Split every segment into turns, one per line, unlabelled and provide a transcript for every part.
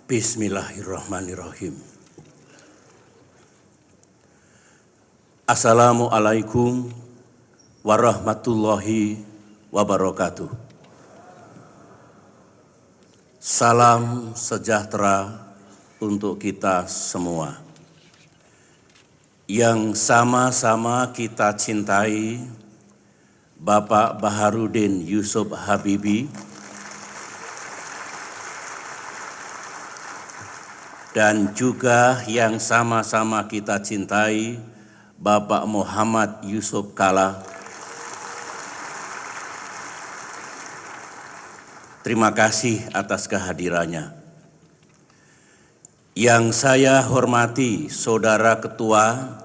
Bismillahirrahmanirrahim. Assalamualaikum warahmatullahi wabarakatuh. Salam sejahtera untuk kita semua. Yang sama-sama kita cintai Bapak Baharudin Yusuf Habibie dan juga yang sama-sama kita cintai Bapak Muhammad Yusuf Kalla. Terima kasih atas kehadirannya. Yang saya hormati Saudara Ketua,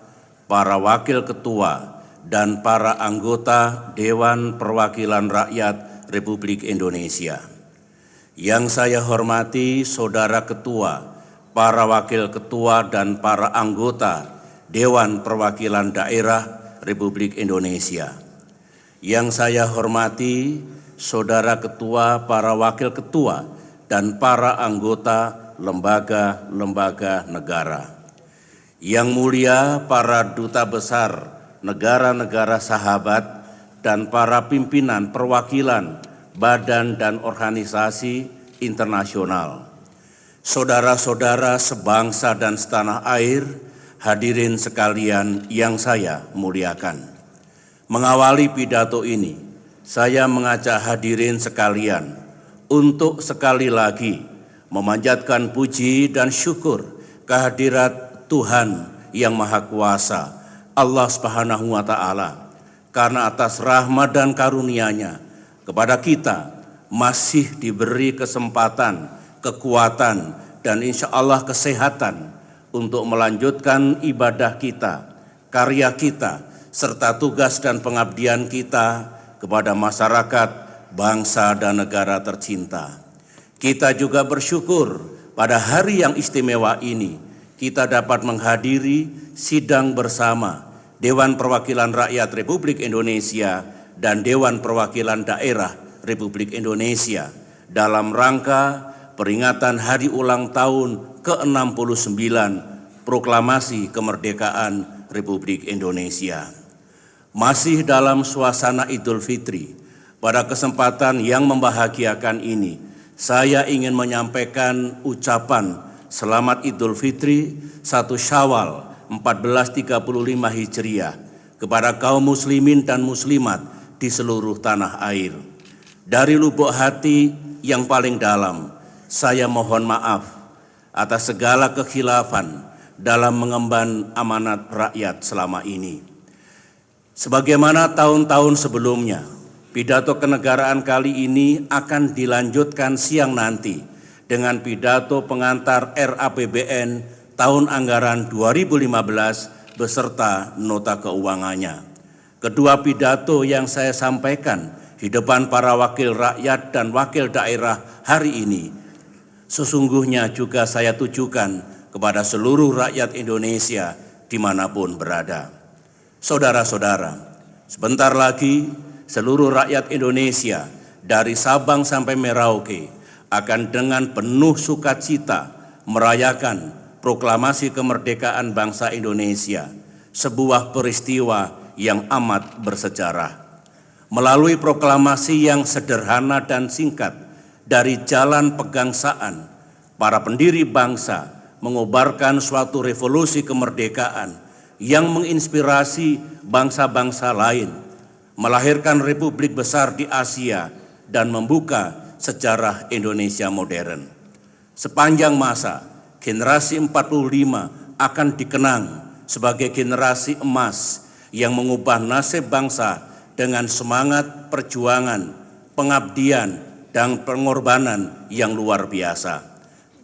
para Wakil Ketua, dan para anggota Dewan Perwakilan Rakyat Republik Indonesia. Yang saya hormati Saudara Ketua, para Wakil Ketua dan para anggota Dewan Perwakilan Daerah Republik Indonesia. Yang saya hormati Saudara Ketua, para Wakil Ketua, dan para anggota lembaga-lembaga negara. Yang mulia para duta besar negara-negara sahabat dan para pimpinan perwakilan badan dan organisasi internasional. Saudara-saudara sebangsa dan setanah air, hadirin sekalian yang saya muliakan. Mengawali pidato ini, saya mengajak hadirin sekalian untuk sekali lagi memanjatkan puji dan syukur kehadirat Tuhan yang Maha Kuasa, Allah Subhanahu wa Ta'ala, karena atas rahmat dan karunia-Nya kepada kita masih diberi kesempatan, kekuatan, dan insya Allah kesehatan untuk melanjutkan ibadah kita, karya kita, serta tugas dan pengabdian kita kepada masyarakat, bangsa, dan negara tercinta. Kita juga bersyukur pada hari yang istimewa ini, kita dapat menghadiri sidang bersama Dewan Perwakilan Rakyat Republik Indonesia dan Dewan Perwakilan Daerah Republik Indonesia dalam rangka peringatan hari ulang tahun ke-69 Proklamasi Kemerdekaan Republik Indonesia. Masih dalam suasana Idul Fitri, pada kesempatan yang membahagiakan ini, saya ingin menyampaikan ucapan Selamat Idul Fitri 1 Syawal 1435 Hijriah kepada kaum muslimin dan muslimat di seluruh tanah air. Dari lubuk hati yang paling dalam, saya mohon maaf atas segala kekhilafan dalam mengemban amanat rakyat selama ini. Sebagaimana tahun-tahun sebelumnya, pidato kenegaraan kali ini akan dilanjutkan siang nanti dengan pidato pengantar RAPBN tahun anggaran 2015 beserta nota keuangannya. Kedua pidato yang saya sampaikan di depan para wakil rakyat dan wakil daerah hari ini sesungguhnya juga saya tujukan kepada seluruh rakyat Indonesia dimanapun berada. Saudara-saudara, sebentar lagi seluruh rakyat Indonesia dari Sabang sampai Merauke akan dengan penuh sukacita merayakan proklamasi kemerdekaan bangsa Indonesia, sebuah peristiwa yang amat bersejarah. Melalui proklamasi yang sederhana dan singkat, dari jalan pegangsaan, para pendiri bangsa mengobarkan suatu revolusi kemerdekaan yang menginspirasi bangsa-bangsa lain, melahirkan republik besar di Asia dan membuka sejarah Indonesia modern. Sepanjang masa, generasi 45 akan dikenang sebagai generasi emas yang mengubah nasib bangsa dengan semangat perjuangan, pengabdian, dan pengorbanan yang luar biasa.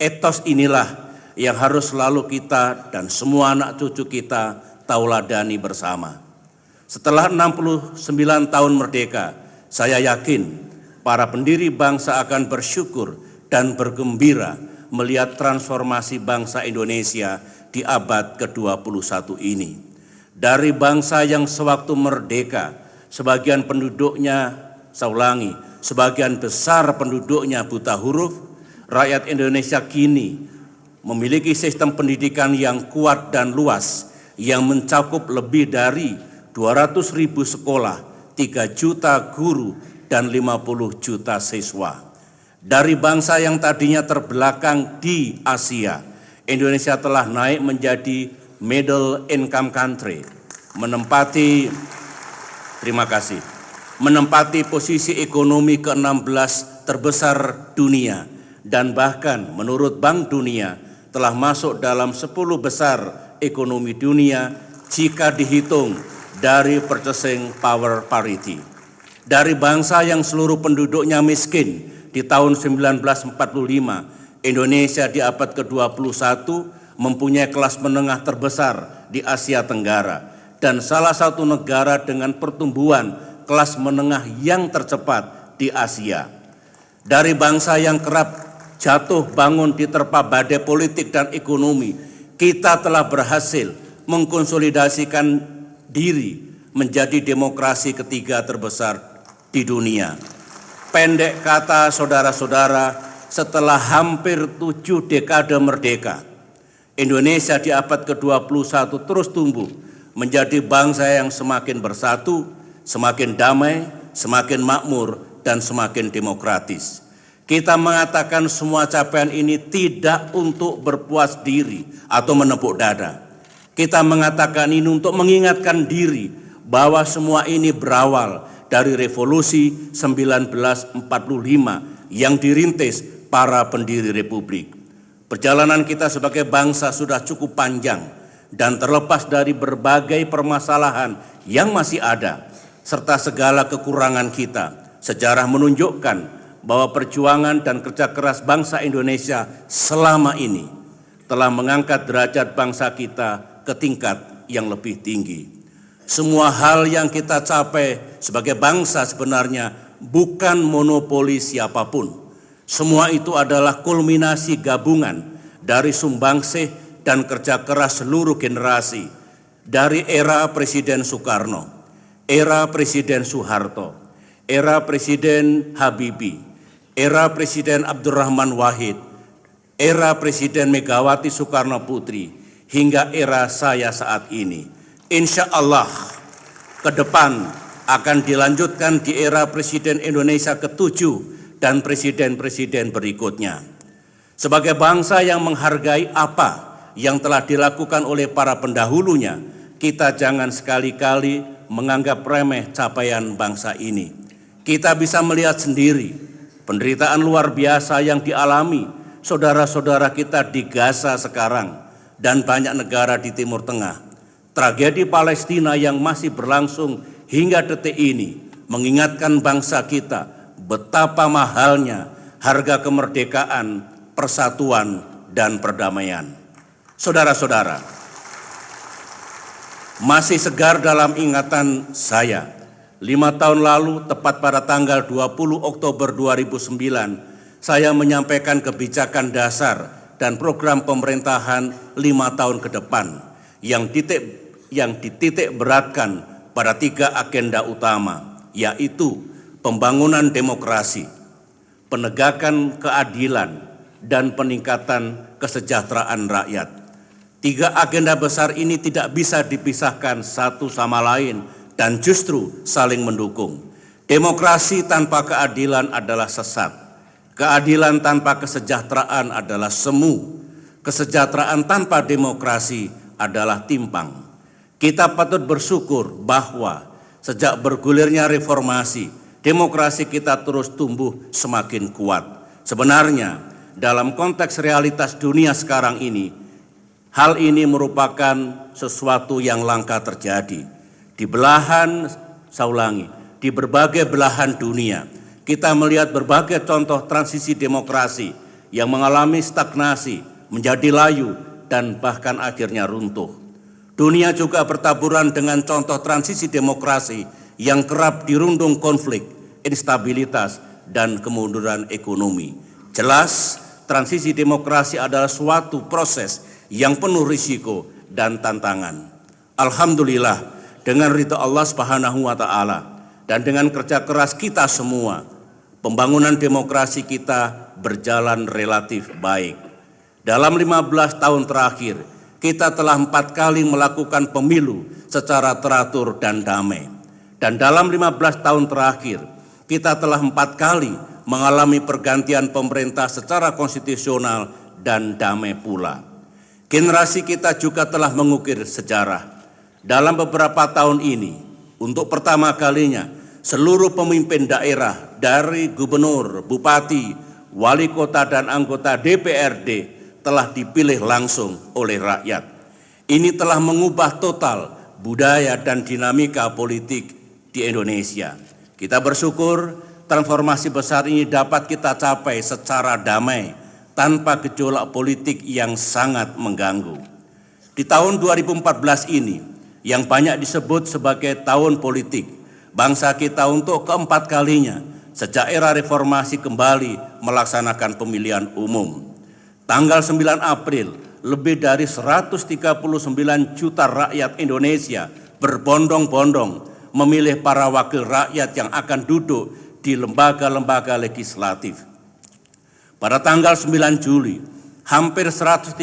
Etos inilah yang harus selalu kita dan semua anak cucu kita tauladani bersama. Setelah 69 tahun merdeka, saya yakin para pendiri bangsa akan bersyukur dan bergembira melihat transformasi bangsa Indonesia di abad ke-21 ini. Dari bangsa yang sewaktu merdeka, sebagian penduduknya, saya ulangi, sebagian besar penduduknya buta huruf, Rakyat Indonesia kini memiliki sistem pendidikan yang kuat dan luas yang mencakup lebih dari 200.000 sekolah, 3 juta guru, dan 50 juta siswa. Dari bangsa yang tadinya terbelakang di Asia, Indonesia telah naik menjadi middle income country, menempati posisi ekonomi ke-16 terbesar dunia, dan bahkan menurut Bank Dunia telah masuk dalam 10 besar ekonomi dunia jika dihitung dari purchasing power parity. Dari bangsa yang seluruh penduduknya miskin di tahun 1945, Indonesia di abad ke-21 mempunyai kelas menengah terbesar di Asia Tenggara dan salah satu negara dengan pertumbuhan kelas menengah yang tercepat di Asia. Dari bangsa yang kerap jatuh bangun diterpa badai politik dan ekonomi, kita telah berhasil mengkonsolidasikan diri menjadi demokrasi ketiga terbesar di dunia. Pendek kata, saudara-saudara, setelah hampir 7 dekade merdeka, Indonesia di abad ke-21 terus tumbuh menjadi bangsa yang semakin bersatu, semakin damai, semakin makmur, dan semakin demokratis. Kita mengatakan semua capaian ini tidak untuk berpuas diri atau menepuk dada. Kita mengatakan ini untuk mengingatkan diri bahwa semua ini berawal dari revolusi 1945 yang dirintis para pendiri republik. Perjalanan kita sebagai bangsa sudah cukup panjang dan terlepas dari berbagai permasalahan yang masih ada serta segala kekurangan kita. Sejarah menunjukkan bahwa perjuangan dan kerja keras bangsa Indonesia selama ini telah mengangkat derajat bangsa kita ke tingkat yang lebih tinggi. Semua hal yang kita capai sebagai bangsa sebenarnya bukan monopoli siapapun. Semua itu adalah kulminasi gabungan dari sumbangsih dan kerja keras seluruh generasi dari era Presiden Soekarno, era Presiden Soeharto, era Presiden Habibie, era Presiden Abdurrahman Wahid, era Presiden Megawati Soekarno Putri, hingga era saya saat ini. Insya Allah ke depan akan dilanjutkan di era Presiden Indonesia ke-7 dan presiden-presiden berikutnya. Sebagai bangsa yang menghargai apa yang telah dilakukan oleh para pendahulunya, kita jangan sekali-kali menganggap remeh capaian bangsa ini. Kita bisa melihat sendiri penderitaan luar biasa yang dialami saudara-saudara kita di Gaza sekarang dan banyak negara di Timur Tengah. Tragedi Palestina yang masih berlangsung hingga detik ini mengingatkan bangsa kita betapa mahalnya harga kemerdekaan, persatuan, dan perdamaian. Saudara-saudara, masih segar dalam ingatan saya, 5 tahun lalu tepat pada tanggal 20 Oktober 2009, saya menyampaikan kebijakan dasar dan program pemerintahan 5 tahun ke depan yang dititik beratkan pada 3 agenda utama, yaitu pembangunan demokrasi, penegakan keadilan, dan peningkatan kesejahteraan rakyat. 3 agenda besar ini tidak bisa dipisahkan satu sama lain dan justru saling mendukung. Demokrasi tanpa keadilan adalah sesat. Keadilan tanpa kesejahteraan adalah semu. Kesejahteraan tanpa demokrasi adalah timpang. Kita patut bersyukur bahwa sejak bergulirnya reformasi, demokrasi kita terus tumbuh semakin kuat. Sebenarnya, dalam konteks realitas dunia sekarang ini, hal ini merupakan sesuatu yang langka terjadi. Di berbagai belahan dunia, kita melihat berbagai contoh transisi demokrasi yang mengalami stagnasi, menjadi layu, dan bahkan akhirnya runtuh. Dunia juga bertaburan dengan contoh transisi demokrasi yang kerap dirundung konflik, instabilitas, dan kemunduran ekonomi. Jelas, transisi demokrasi adalah suatu proses yang penuh risiko dan tantangan. Alhamdulillah, dengan ridha Allah Subhanahu wa Ta'ala dan dengan kerja keras kita semua, pembangunan demokrasi kita berjalan relatif baik. Dalam 15 tahun terakhir, kita telah 4 kali melakukan pemilu secara teratur dan damai. Dan dalam 15 tahun terakhir, kita telah 4 kali mengalami pergantian pemerintah secara konstitusional dan damai pula. Generasi kita juga telah mengukir sejarah. Dalam beberapa tahun ini, untuk pertama kalinya, seluruh pemimpin daerah dari gubernur, bupati, wali kota dan anggota DPRD telah dipilih langsung oleh rakyat. Ini telah mengubah total budaya dan dinamika politik di Indonesia. Kita bersyukur transformasi besar ini dapat kita capai secara damai tanpa gejolak politik yang sangat mengganggu. Di tahun 2014 ini, yang banyak disebut sebagai tahun politik, bangsa kita untuk keempat kalinya sejak era reformasi kembali melaksanakan pemilihan umum. Tanggal 9 April, lebih dari 139 juta rakyat Indonesia berbondong-bondong memilih para wakil rakyat yang akan duduk di lembaga-lembaga legislatif. Pada tanggal 9 Juli, hampir 135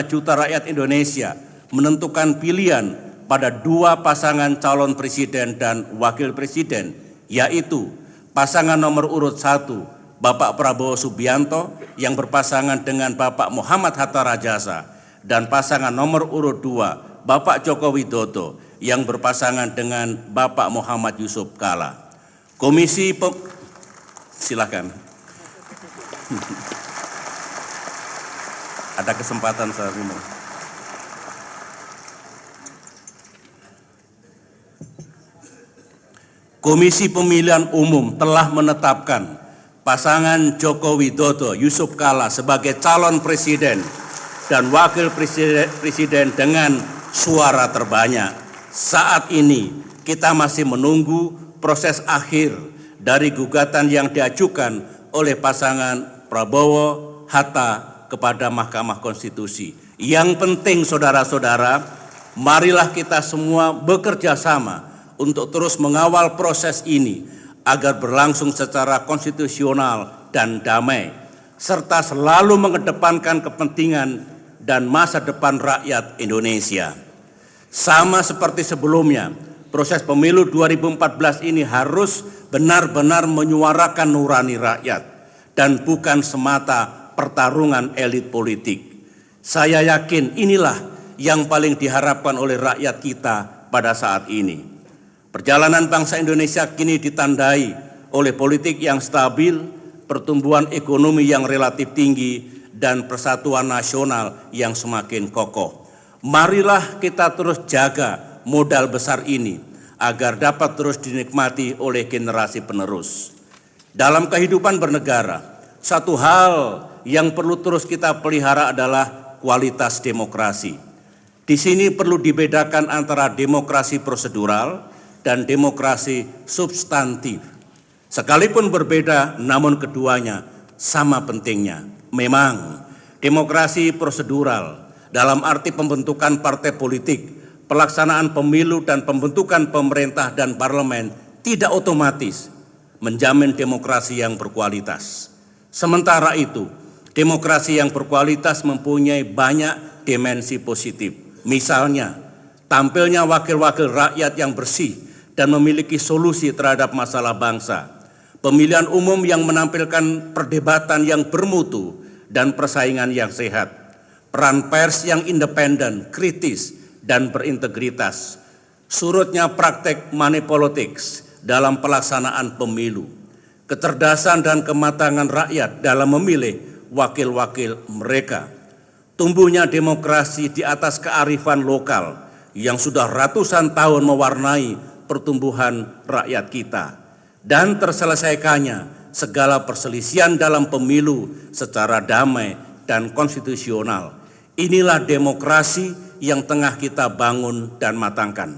juta rakyat Indonesia menentukan pilihan pada 2 pasangan calon presiden dan wakil presiden, yaitu pasangan nomor urut 1, Bapak Prabowo Subianto yang berpasangan dengan Bapak Muhammad Hatta Rajasa, dan pasangan nomor urut 2, Bapak Joko Widodo yang berpasangan dengan Bapak Muhammad Yusuf Kalla. Silakan. Ada kesempatan saya ngomong. Komisi Pemilihan Umum telah menetapkan pasangan Joko Widodo Yusuf Kalla sebagai calon presiden dan wakil presiden dengan suara terbanyak. Saat ini kita masih menunggu proses akhir dari gugatan yang diajukan oleh pasangan Prabowo Hatta kepada Mahkamah Konstitusi. Yang penting saudara-saudara, marilah kita semua bekerja sama untuk terus mengawal proses ini agar berlangsung secara konstitusional dan damai, serta selalu mengedepankan kepentingan dan masa depan rakyat Indonesia. Sama seperti sebelumnya, proses pemilu 2014 ini harus benar-benar menyuarakan nurani rakyat dan bukan semata pertarungan elit politik. Saya yakin inilah yang paling diharapkan oleh rakyat kita pada saat ini. Perjalanan bangsa Indonesia kini ditandai oleh politik yang stabil, pertumbuhan ekonomi yang relatif tinggi, dan persatuan nasional yang semakin kokoh. Marilah kita terus jaga modal besar ini agar dapat terus dinikmati oleh generasi penerus. Dalam kehidupan bernegara, satu hal yang perlu terus kita pelihara adalah kualitas demokrasi. Di sini perlu dibedakan antara demokrasi prosedural dan demokrasi substantif. Sekalipun berbeda, namun keduanya sama pentingnya. Memang demokrasi prosedural dalam arti pembentukan partai politik, pelaksanaan pemilu dan pembentukan pemerintah dan parlemen tidak otomatis menjamin demokrasi yang berkualitas. Sementara itu, demokrasi yang berkualitas mempunyai banyak dimensi positif. Misalnya, tampilnya wakil-wakil rakyat yang bersih dan memiliki solusi terhadap masalah bangsa. Pemilihan umum yang menampilkan perdebatan yang bermutu dan persaingan yang sehat. Peran pers yang independen, kritis, dan berintegritas. Surutnya praktek money politics dalam pelaksanaan pemilu. Kecerdasan dan kematangan rakyat dalam memilih wakil-wakil mereka. Tumbuhnya demokrasi di atas kearifan lokal yang sudah ratusan tahun mewarnai pertumbuhan rakyat kita. Dan terselesaikannya segala perselisihan dalam pemilu secara damai dan konstitusional. Inilah demokrasi yang tengah kita bangun dan matangkan.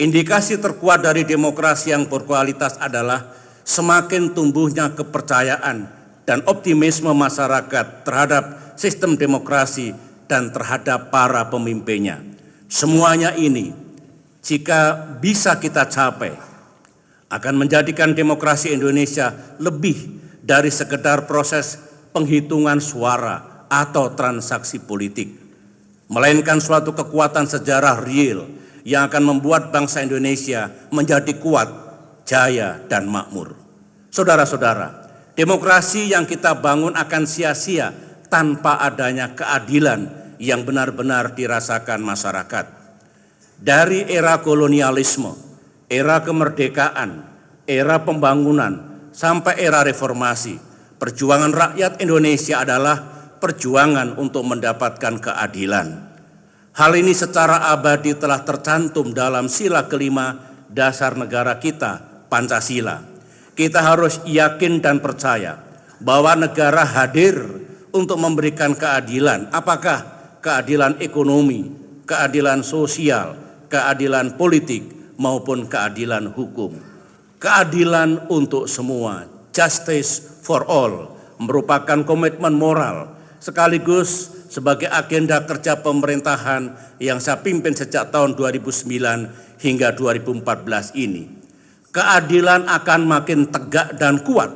Indikasi terkuat dari demokrasi yang berkualitas adalah semakin tumbuhnya kepercayaan dan optimisme masyarakat terhadap sistem demokrasi dan terhadap para pemimpinnya. Semuanya ini, jika bisa kita capai, akan menjadikan demokrasi Indonesia lebih dari sekedar proses penghitungan suara atau transaksi politik, melainkan suatu kekuatan sejarah real yang akan membuat bangsa Indonesia menjadi kuat, jaya, dan makmur. Saudara-saudara, demokrasi yang kita bangun akan sia-sia tanpa adanya keadilan yang benar-benar dirasakan masyarakat. Dari era kolonialisme, era kemerdekaan, era pembangunan, sampai era reformasi, perjuangan rakyat Indonesia adalah perjuangan untuk mendapatkan keadilan. Hal ini secara abadi telah tercantum dalam sila kelima dasar negara kita, Pancasila. Kita harus yakin dan percaya bahwa negara hadir untuk memberikan keadilan. Apakah keadilan ekonomi, keadilan sosial, keadilan politik, maupun keadilan hukum. Keadilan untuk semua, justice for all, merupakan komitmen moral sekaligus sebagai agenda kerja pemerintahan yang saya pimpin sejak tahun 2009 hingga 2014 ini. Keadilan akan makin tegak dan kuat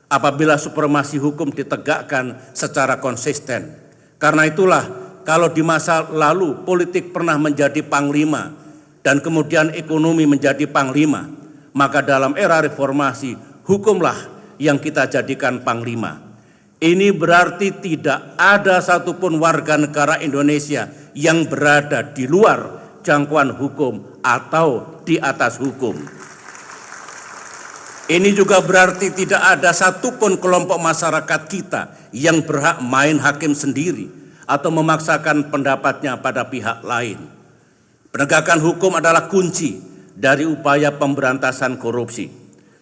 apabila supremasi hukum ditegakkan secara konsisten. Karena itulah kalau di masa lalu politik pernah menjadi panglima dan kemudian ekonomi menjadi panglima, maka dalam era reformasi hukumlah yang kita jadikan panglima. Ini berarti tidak ada satupun warga negara Indonesia yang berada di luar jangkauan hukum atau di atas hukum. Ini juga berarti tidak ada satupun kelompok masyarakat kita yang berhak main hakim sendiri atau memaksakan pendapatnya pada pihak lain. Penegakan hukum adalah kunci dari upaya pemberantasan korupsi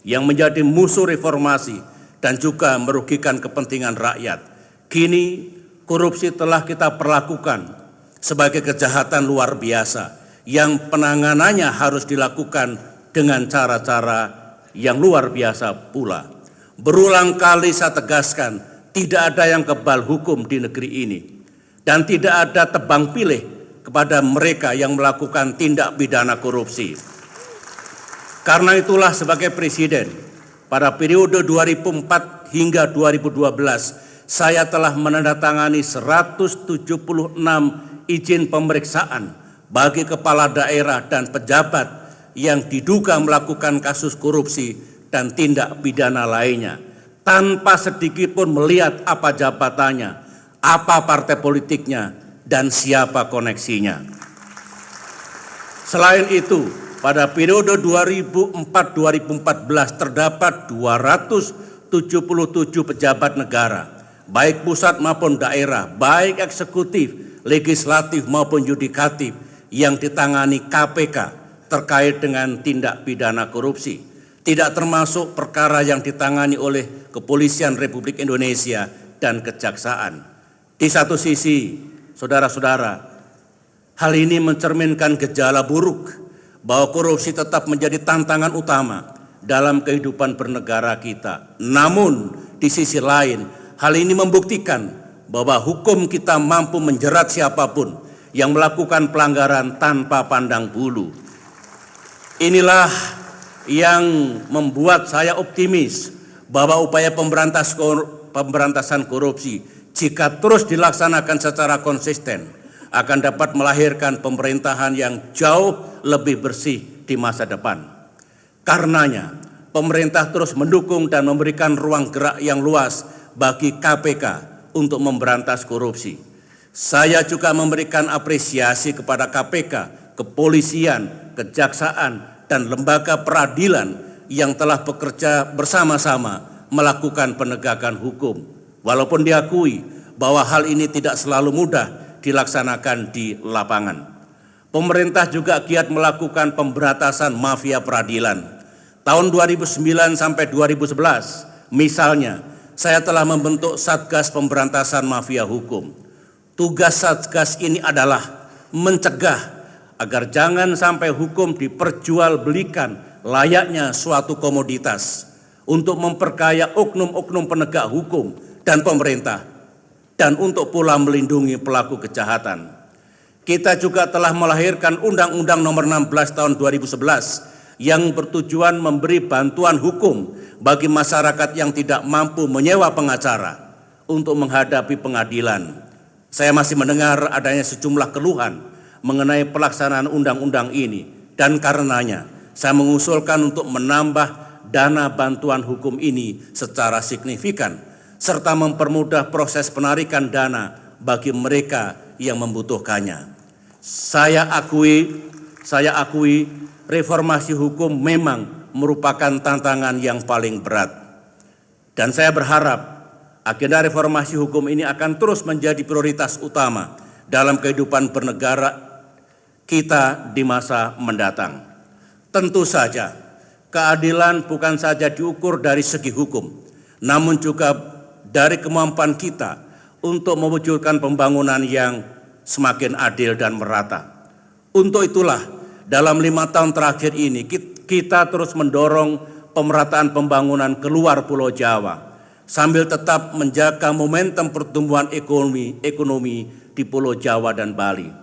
yang menjadi musuh reformasi dan juga merugikan kepentingan rakyat. Kini korupsi telah kita perlakukan sebagai kejahatan luar biasa yang penanganannya harus dilakukan dengan cara-cara yang luar biasa pula. Berulang kali saya tegaskan, tidak ada yang kebal hukum di negeri ini. Dan tidak ada tebang pilih kepada mereka yang melakukan tindak pidana korupsi. Karena itulah sebagai Presiden, pada periode 2004 hingga 2012, saya telah menandatangani 176 izin pemeriksaan bagi kepala daerah dan pejabat yang diduga melakukan kasus korupsi dan tindak pidana lainnya, tanpa sedikit pun melihat apa jabatannya, apa partai politiknya, dan siapa koneksinya. Selain itu, pada periode 2004-2014 terdapat 277 pejabat negara, baik pusat maupun daerah, baik eksekutif, legislatif maupun yudikatif, yang ditangani KPK terkait dengan tindak pidana korupsi, tidak termasuk perkara yang ditangani oleh Kepolisian Republik Indonesia dan Kejaksaan. Di satu sisi, saudara-saudara, hal ini mencerminkan gejala buruk bahwa korupsi tetap menjadi tantangan utama dalam kehidupan bernegara kita. Namun, di sisi lain, hal ini membuktikan bahwa hukum kita mampu menjerat siapapun yang melakukan pelanggaran tanpa pandang bulu. Inilah yang membuat saya optimis bahwa upaya pemberantasan korupsi jika terus dilaksanakan secara konsisten akan dapat melahirkan pemerintahan yang jauh lebih bersih di masa depan. Karenanya, pemerintah terus mendukung dan memberikan ruang gerak yang luas bagi KPK untuk memberantas korupsi. Saya juga memberikan apresiasi kepada KPK, kepolisian, kejaksaan, dan lembaga peradilan yang telah bekerja bersama-sama melakukan penegakan hukum. Walaupun diakui bahwa hal ini tidak selalu mudah dilaksanakan di lapangan. Pemerintah juga giat melakukan pemberantasan mafia peradilan. Tahun 2009 sampai 2011, misalnya, saya telah membentuk Satgas Pemberantasan Mafia Hukum. Tugas Satgas ini adalah mencegah agar jangan sampai hukum diperjualbelikan layaknya suatu komoditas untuk memperkaya oknum-oknum penegak hukum dan pemerintah, dan untuk pula melindungi pelaku kejahatan. Kita juga telah melahirkan Undang-Undang Nomor 16 Tahun 2011 yang bertujuan memberi bantuan hukum bagi masyarakat yang tidak mampu menyewa pengacara untuk menghadapi pengadilan. Saya masih mendengar adanya sejumlah keluhan mengenai pelaksanaan undang-undang ini, dan karenanya saya mengusulkan untuk menambah dana bantuan hukum ini secara signifikan, serta mempermudah proses penarikan dana bagi mereka yang membutuhkannya. Saya akui reformasi hukum memang merupakan tantangan yang paling berat. Dan saya berharap agenda reformasi hukum ini akan terus menjadi prioritas utama dalam kehidupan bernegara kita di masa mendatang. Tentu saja, keadilan bukan saja diukur dari segi hukum, namun juga dari kemampuan kita untuk mewujudkan pembangunan yang semakin adil dan merata. Untuk itulah, dalam 5 tahun terakhir ini, kita terus mendorong pemerataan pembangunan keluar Pulau Jawa, sambil tetap menjaga momentum pertumbuhan ekonomi di Pulau Jawa dan Bali.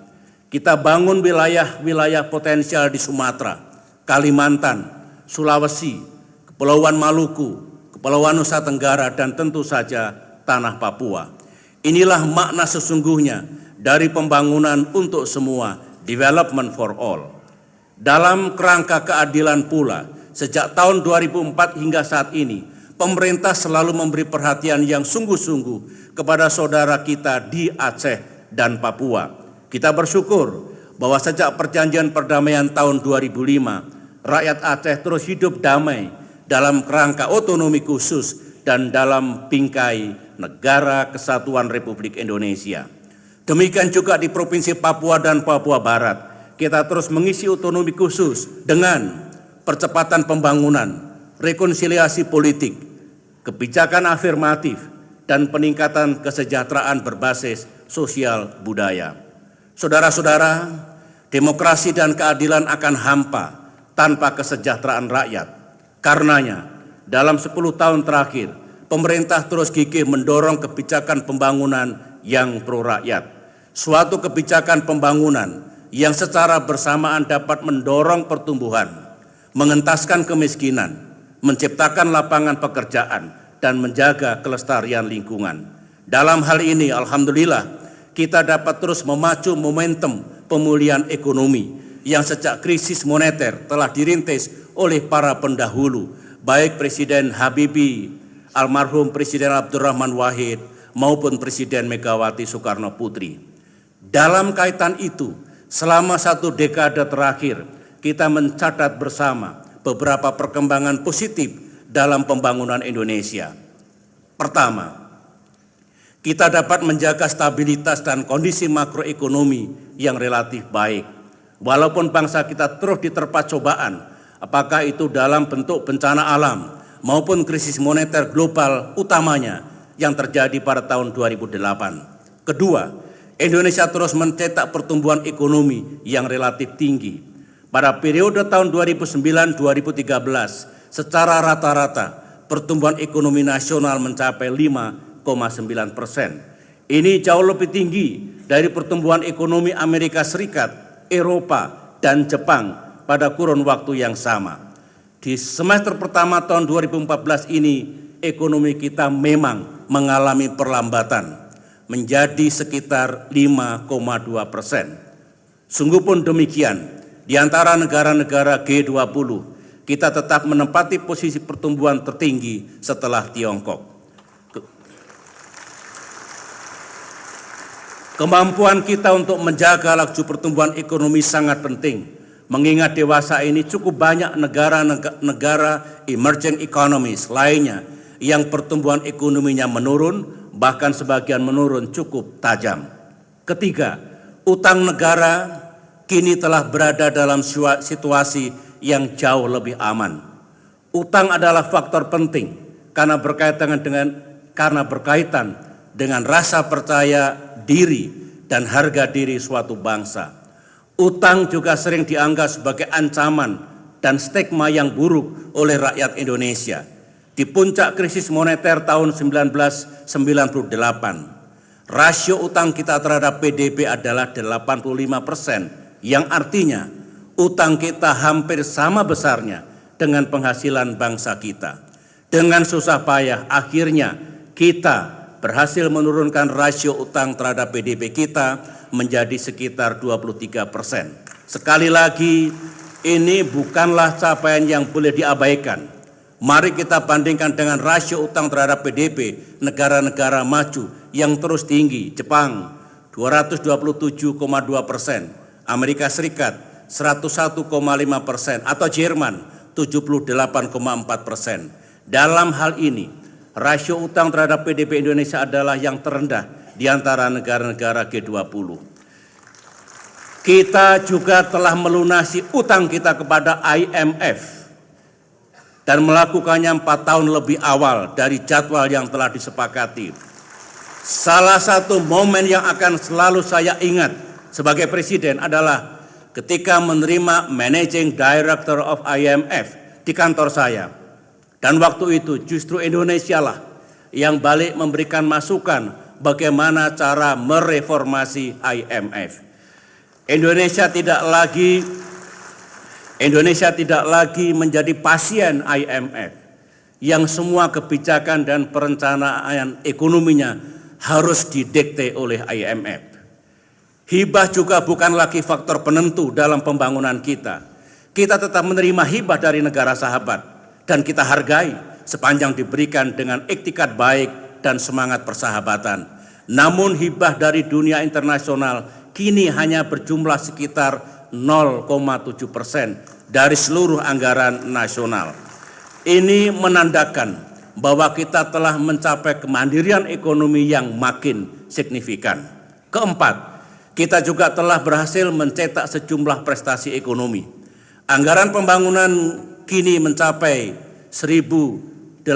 Kita bangun wilayah-wilayah potensial di Sumatera, Kalimantan, Sulawesi, Kepulauan Maluku, Kepulauan Nusa Tenggara, dan tentu saja tanah Papua. Inilah makna sesungguhnya dari pembangunan untuk semua, development for all. Dalam kerangka keadilan pula, sejak tahun 2004 hingga saat ini, pemerintah selalu memberi perhatian yang sungguh-sungguh kepada saudara kita di Aceh dan Papua. Kita bersyukur bahwa sejak perjanjian perdamaian tahun 2005, rakyat Aceh terus hidup damai dalam kerangka otonomi khusus dan dalam bingkai Negara Kesatuan Republik Indonesia. Demikian juga di Provinsi Papua dan Papua Barat, kita terus mengisi otonomi khusus dengan percepatan pembangunan, rekonsiliasi politik, kebijakan afirmatif, dan peningkatan kesejahteraan berbasis sosial budaya. Saudara-saudara, demokrasi dan keadilan akan hampa tanpa kesejahteraan rakyat. Karenanya, dalam 10 tahun terakhir, pemerintah terus gigih mendorong kebijakan pembangunan yang pro rakyat. Suatu kebijakan pembangunan yang secara bersamaan dapat mendorong pertumbuhan, mengentaskan kemiskinan, menciptakan lapangan pekerjaan, dan menjaga kelestarian lingkungan. Dalam hal ini, alhamdulillah, kita dapat terus memacu momentum pemulihan ekonomi yang sejak krisis moneter telah dirintis oleh para pendahulu, baik Presiden Habibie, almarhum Presiden Abdurrahman Wahid, maupun Presiden Megawati Soekarno Putri. Dalam kaitan itu, selama 1 dekade terakhir, kita mencatat bersama beberapa perkembangan positif dalam pembangunan Indonesia. Pertama, kita dapat menjaga stabilitas dan kondisi makroekonomi yang relatif baik. Walaupun bangsa kita terus diterpa cobaan, apakah itu dalam bentuk bencana alam maupun krisis moneter global utamanya yang terjadi pada tahun 2008. Kedua, Indonesia terus mencetak pertumbuhan ekonomi yang relatif tinggi. Pada periode tahun 2009-2013, secara rata-rata pertumbuhan ekonomi nasional mencapai 5,9%. Ini jauh lebih tinggi dari pertumbuhan ekonomi Amerika Serikat, Eropa, dan Jepang pada kurun waktu yang sama. Di semester pertama tahun 2014 ini, ekonomi kita memang mengalami perlambatan menjadi sekitar 5,2%. Sungguh pun demikian, di antara negara-negara G20, kita tetap menempati posisi pertumbuhan tertinggi setelah Tiongkok. Kemampuan kita untuk menjaga laju pertumbuhan ekonomi sangat penting, mengingat dewasa ini cukup banyak negara emerging economies lainnya yang pertumbuhan ekonominya menurun, bahkan sebagian menurun cukup tajam. Ketiga, utang negara kini telah berada dalam situasi yang jauh lebih aman. Utang adalah faktor penting karena berkaitan dengan rasa percaya diri dan harga diri suatu bangsa. Utang juga sering dianggap sebagai ancaman dan stigma yang buruk oleh rakyat Indonesia. Di puncak krisis moneter tahun 1998, rasio utang kita terhadap PDB adalah 85%, yang artinya utang kita hampir sama besarnya dengan penghasilan bangsa kita. Dengan susah payah, akhirnya kita berhasil menurunkan rasio utang terhadap PDB kita menjadi sekitar 23%. Sekali lagi, ini bukanlah capaian yang boleh diabaikan. Mari kita bandingkan dengan rasio utang terhadap PDB negara-negara maju yang terus tinggi. Jepang 227,2%, Amerika Serikat 101,5%, atau Jerman 78,4%. Dalam hal ini, rasio utang terhadap PDB Indonesia adalah yang terendah di antara negara-negara G20. Kita juga telah melunasi utang kita kepada IMF dan melakukannya 4 tahun lebih awal dari jadwal yang telah disepakati. Salah satu momen yang akan selalu saya ingat sebagai presiden adalah ketika menerima Managing Director of IMF di kantor saya. Dan waktu itu justru Indonesia lah yang balik memberikan masukan bagaimana cara mereformasi IMF. Indonesia tidak lagi menjadi pasien IMF yang semua kebijakan dan perencanaan ekonominya harus didikte oleh IMF. Hibah juga bukan lagi faktor penentu dalam pembangunan kita. Kita tetap menerima hibah dari negara sahabat dan kita hargai sepanjang diberikan dengan iktikat baik dan semangat persahabatan. Namun hibah dari dunia internasional kini hanya berjumlah sekitar 0,7% dari seluruh anggaran nasional. Ini menandakan bahwa kita telah mencapai kemandirian ekonomi yang makin signifikan. Keempat, kita juga telah berhasil mencetak sejumlah prestasi ekonomi. Anggaran pembangunan kini mencapai 1.842,5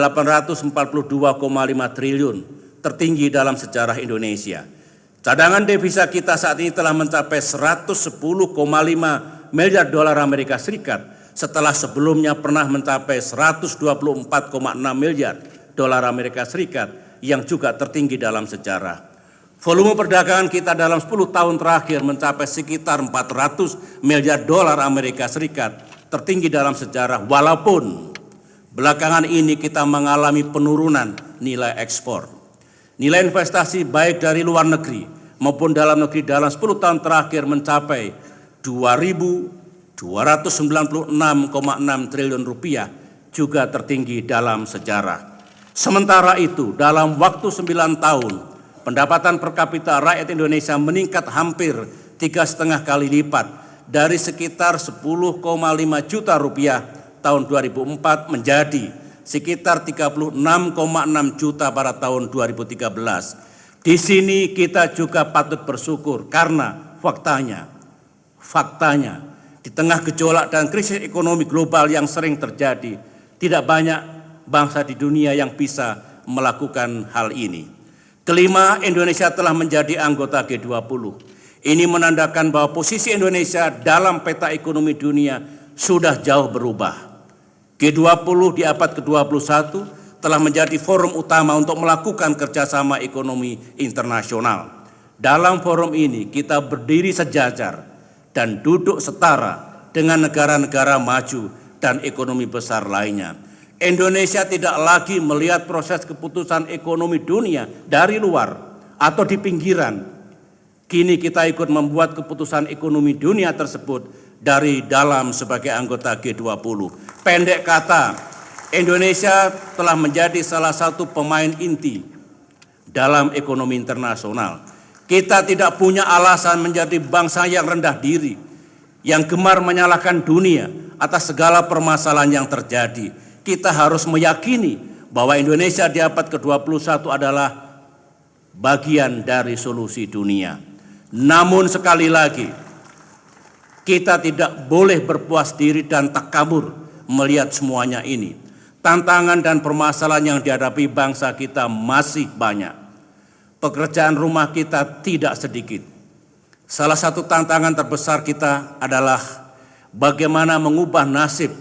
triliun, tertinggi dalam sejarah Indonesia. Cadangan devisa kita saat ini telah mencapai 110,5 miliar dolar Amerika Serikat setelah sebelumnya pernah mencapai 124,6 miliar dolar Amerika Serikat yang juga tertinggi dalam sejarah. Volume perdagangan kita dalam 10 tahun terakhir mencapai sekitar 400 miliar dolar Amerika Serikat, tertinggi dalam sejarah, walaupun belakangan ini kita mengalami penurunan nilai ekspor. Nilai investasi baik dari luar negeri maupun dalam negeri dalam 10 tahun terakhir mencapai 2.296,6 triliun rupiah, juga tertinggi dalam sejarah. Sementara itu, dalam waktu 9 tahun, pendapatan per kapita rakyat Indonesia meningkat hampir 3,5 kali lipat dari sekitar 10,5 juta rupiah tahun 2004 menjadi sekitar 36,6 juta pada tahun 2013. Di sini kita juga patut bersyukur karena faktanya di tengah gejolak dan krisis ekonomi global yang sering terjadi, tidak banyak bangsa di dunia yang bisa melakukan hal ini. Kelima, Indonesia telah menjadi anggota G20. Ini menandakan bahwa posisi Indonesia dalam peta ekonomi dunia sudah jauh berubah. G20 di abad ke-21 telah menjadi forum utama untuk melakukan kerjasama ekonomi internasional. Dalam forum ini kita berdiri sejajar dan duduk setara dengan negara-negara maju dan ekonomi besar lainnya. Indonesia tidak lagi melihat proses keputusan ekonomi dunia dari luar atau di pinggiran. Kini kita ikut membuat keputusan ekonomi dunia tersebut dari dalam sebagai anggota G20. Pendek kata, Indonesia telah menjadi salah satu pemain inti dalam ekonomi internasional. Kita tidak punya alasan menjadi bangsa yang rendah diri, yang gemar menyalahkan dunia atas segala permasalahan yang terjadi. Kita harus meyakini bahwa Indonesia di abad ke-21 adalah bagian dari solusi dunia. Namun sekali lagi, kita tidak boleh berpuas diri dan takabur melihat semuanya ini. Tantangan dan permasalahan yang dihadapi bangsa kita masih banyak. Pekerjaan rumah kita tidak sedikit. Salah satu tantangan terbesar kita adalah bagaimana mengubah nasib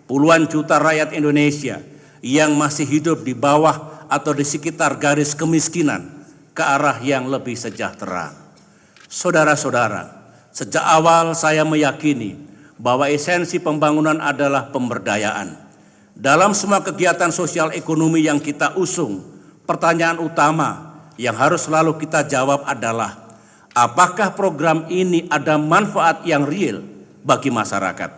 puluhan juta rakyat Indonesia yang masih hidup di bawah atau di sekitar garis kemiskinan ke arah yang lebih sejahtera. Saudara-saudara, sejak awal saya meyakini bahwa esensi pembangunan adalah pemberdayaan. Dalam semua kegiatan sosial ekonomi yang kita usung, pertanyaan utama yang harus selalu kita jawab adalah, apakah program ini ada manfaat yang real bagi masyarakat?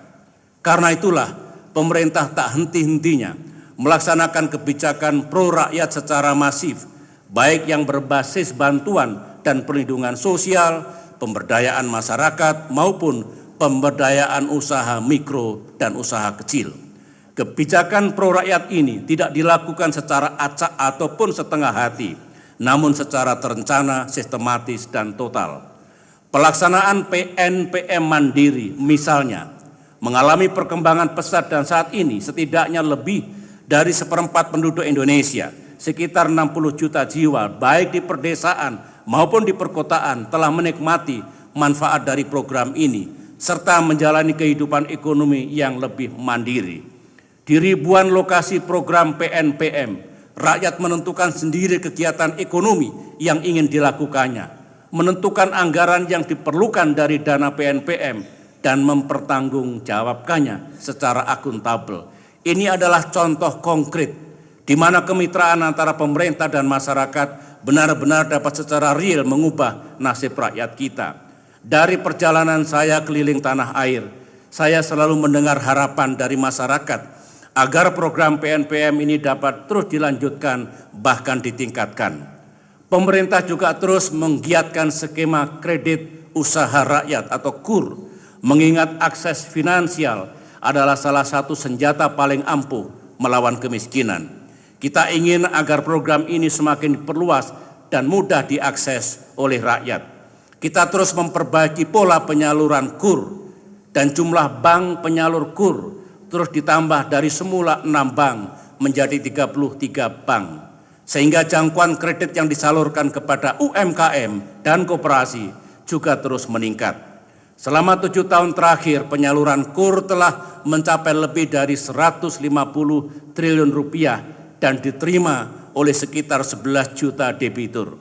Karena itulah pemerintah tak henti-hentinya melaksanakan kebijakan pro rakyat secara masif, baik yang berbasis bantuan dan perlindungan sosial, pemberdayaan masyarakat maupun pemberdayaan usaha mikro dan usaha kecil. Kebijakan pro rakyat ini tidak dilakukan secara acak ataupun setengah hati, namun secara terencana, sistematis, dan total. Pelaksanaan PNPM mandiri misalnya mengalami perkembangan pesat dan saat ini setidaknya lebih dari 1/4 penduduk Indonesia, sekitar 60 juta jiwa, baik di perdesaan maupun di perkotaan telah menikmati manfaat dari program ini, serta menjalani kehidupan ekonomi yang lebih mandiri. Di ribuan lokasi program PNPM, rakyat menentukan sendiri kegiatan ekonomi yang ingin dilakukannya, menentukan anggaran yang diperlukan dari dana PNPM, dan mempertanggungjawabkannya secara akuntabel. Ini adalah contoh konkret di mana kemitraan antara pemerintah dan masyarakat benar-benar dapat secara real mengubah nasib rakyat kita. Dari perjalanan saya keliling tanah air, saya selalu mendengar harapan dari masyarakat agar program PNPM ini dapat terus dilanjutkan bahkan ditingkatkan. Pemerintah juga terus menggiatkan skema kredit usaha rakyat atau KUR, mengingat akses finansial adalah salah satu senjata paling ampuh melawan kemiskinan. Kita ingin agar program ini semakin diperluas dan mudah diakses oleh rakyat. Kita terus memperbaiki pola penyaluran KUR dan jumlah bank penyalur KUR terus ditambah dari semula 6 bank menjadi 33 bank, sehingga jangkauan kredit yang disalurkan kepada UMKM dan koperasi juga terus meningkat. Selama 7 tahun terakhir, penyaluran KUR telah mencapai lebih dari 150 triliun rupiah dan diterima oleh sekitar 11 juta debitur.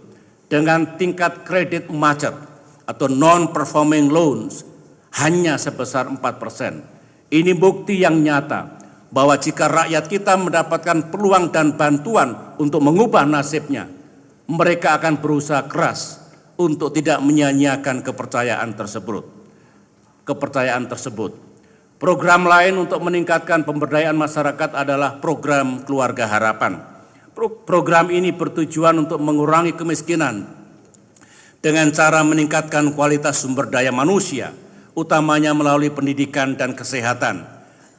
Dengan tingkat kredit macet atau non-performing loans hanya sebesar 4%. Ini bukti yang nyata bahwa jika rakyat kita mendapatkan peluang dan bantuan untuk mengubah nasibnya, mereka akan berusaha keras untuk tidak menyia-nyiakan kepercayaan tersebut. Program lain untuk meningkatkan pemberdayaan masyarakat adalah program Keluarga Harapan. Program ini bertujuan untuk mengurangi kemiskinan dengan cara meningkatkan kualitas sumber daya manusia, utamanya melalui pendidikan dan kesehatan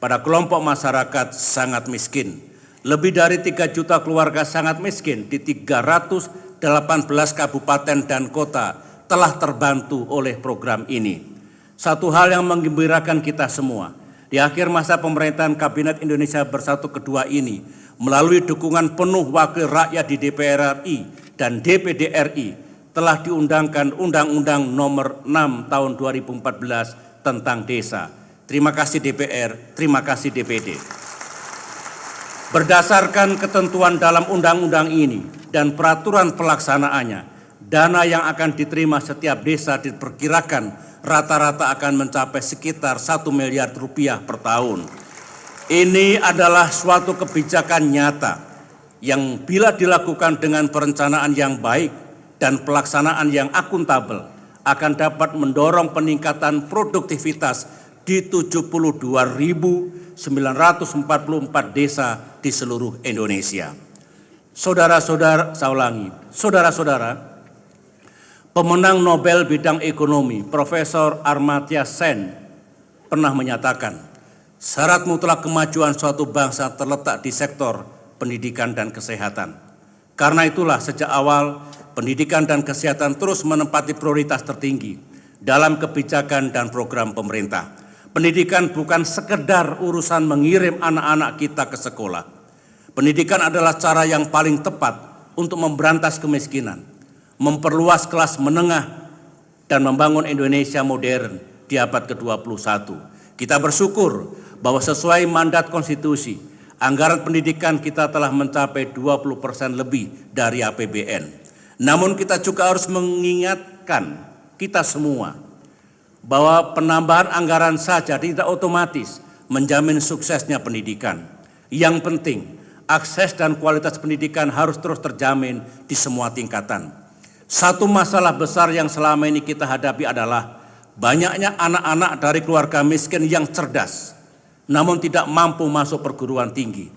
pada kelompok masyarakat sangat miskin. Lebih dari 3 juta keluarga sangat miskin di 318 kabupaten dan kota telah terbantu oleh program ini. Satu hal yang menggembirakan kita semua, di akhir masa pemerintahan Kabinet Indonesia Bersatu kedua ini, melalui dukungan penuh wakil rakyat di DPR RI dan DPD RI, telah diundangkan Undang-Undang Nomor 6 Tahun 2014 tentang Desa. Terima kasih DPR, terima kasih DPD. Berdasarkan ketentuan dalam undang-undang ini dan peraturan pelaksanaannya, dana yang akan diterima setiap desa diperkirakan rata-rata akan mencapai sekitar 1 miliar rupiah per tahun. Ini adalah suatu kebijakan nyata yang bila dilakukan dengan perencanaan yang baik dan pelaksanaan yang akuntabel akan dapat mendorong peningkatan produktivitas di 72.944 desa di seluruh Indonesia. Saudara-saudara, pemenang Nobel bidang ekonomi Profesor Amartya Sen pernah menyatakan, syarat mutlak kemajuan suatu bangsa terletak di sektor pendidikan dan kesehatan. Karena itulah sejak awal pendidikan dan kesehatan terus menempati prioritas tertinggi dalam kebijakan dan program pemerintah. Pendidikan bukan sekedar urusan mengirim anak-anak kita ke sekolah. Pendidikan adalah cara yang paling tepat untuk memberantas kemiskinan, memperluas kelas menengah, dan membangun Indonesia modern di abad ke-21. Kita bersyukur bahwa sesuai mandat konstitusi, anggaran pendidikan kita telah mencapai 20% lebih dari APBN. Namun kita juga harus mengingatkan kita semua bahwa penambahan anggaran saja tidak otomatis menjamin suksesnya pendidikan. Yang penting, akses dan kualitas pendidikan harus terus terjamin di semua tingkatan. Satu masalah besar yang selama ini kita hadapi adalah banyaknya anak-anak dari keluarga miskin yang cerdas, namun tidak mampu masuk perguruan tinggi.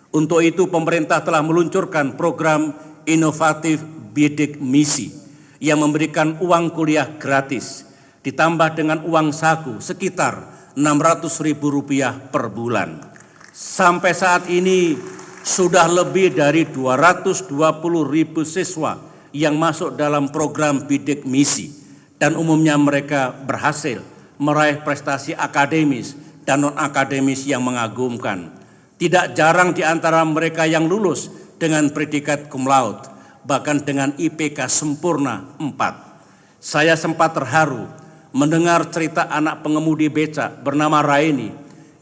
Untuk itu pemerintah telah meluncurkan program inovatif Bidik Misi yang memberikan uang kuliah gratis, ditambah dengan uang saku sekitar Rp600.000 per bulan. Sampai saat ini sudah lebih dari 220.000 siswa yang masuk dalam program Bidik Misi, dan umumnya mereka berhasil meraih prestasi akademis dan non-akademis yang mengagumkan. Tidak jarang di antara mereka yang lulus dengan predikat cum laude, bahkan dengan IPK sempurna 4. Saya sempat terharu mendengar cerita anak pengemudi becak bernama Raini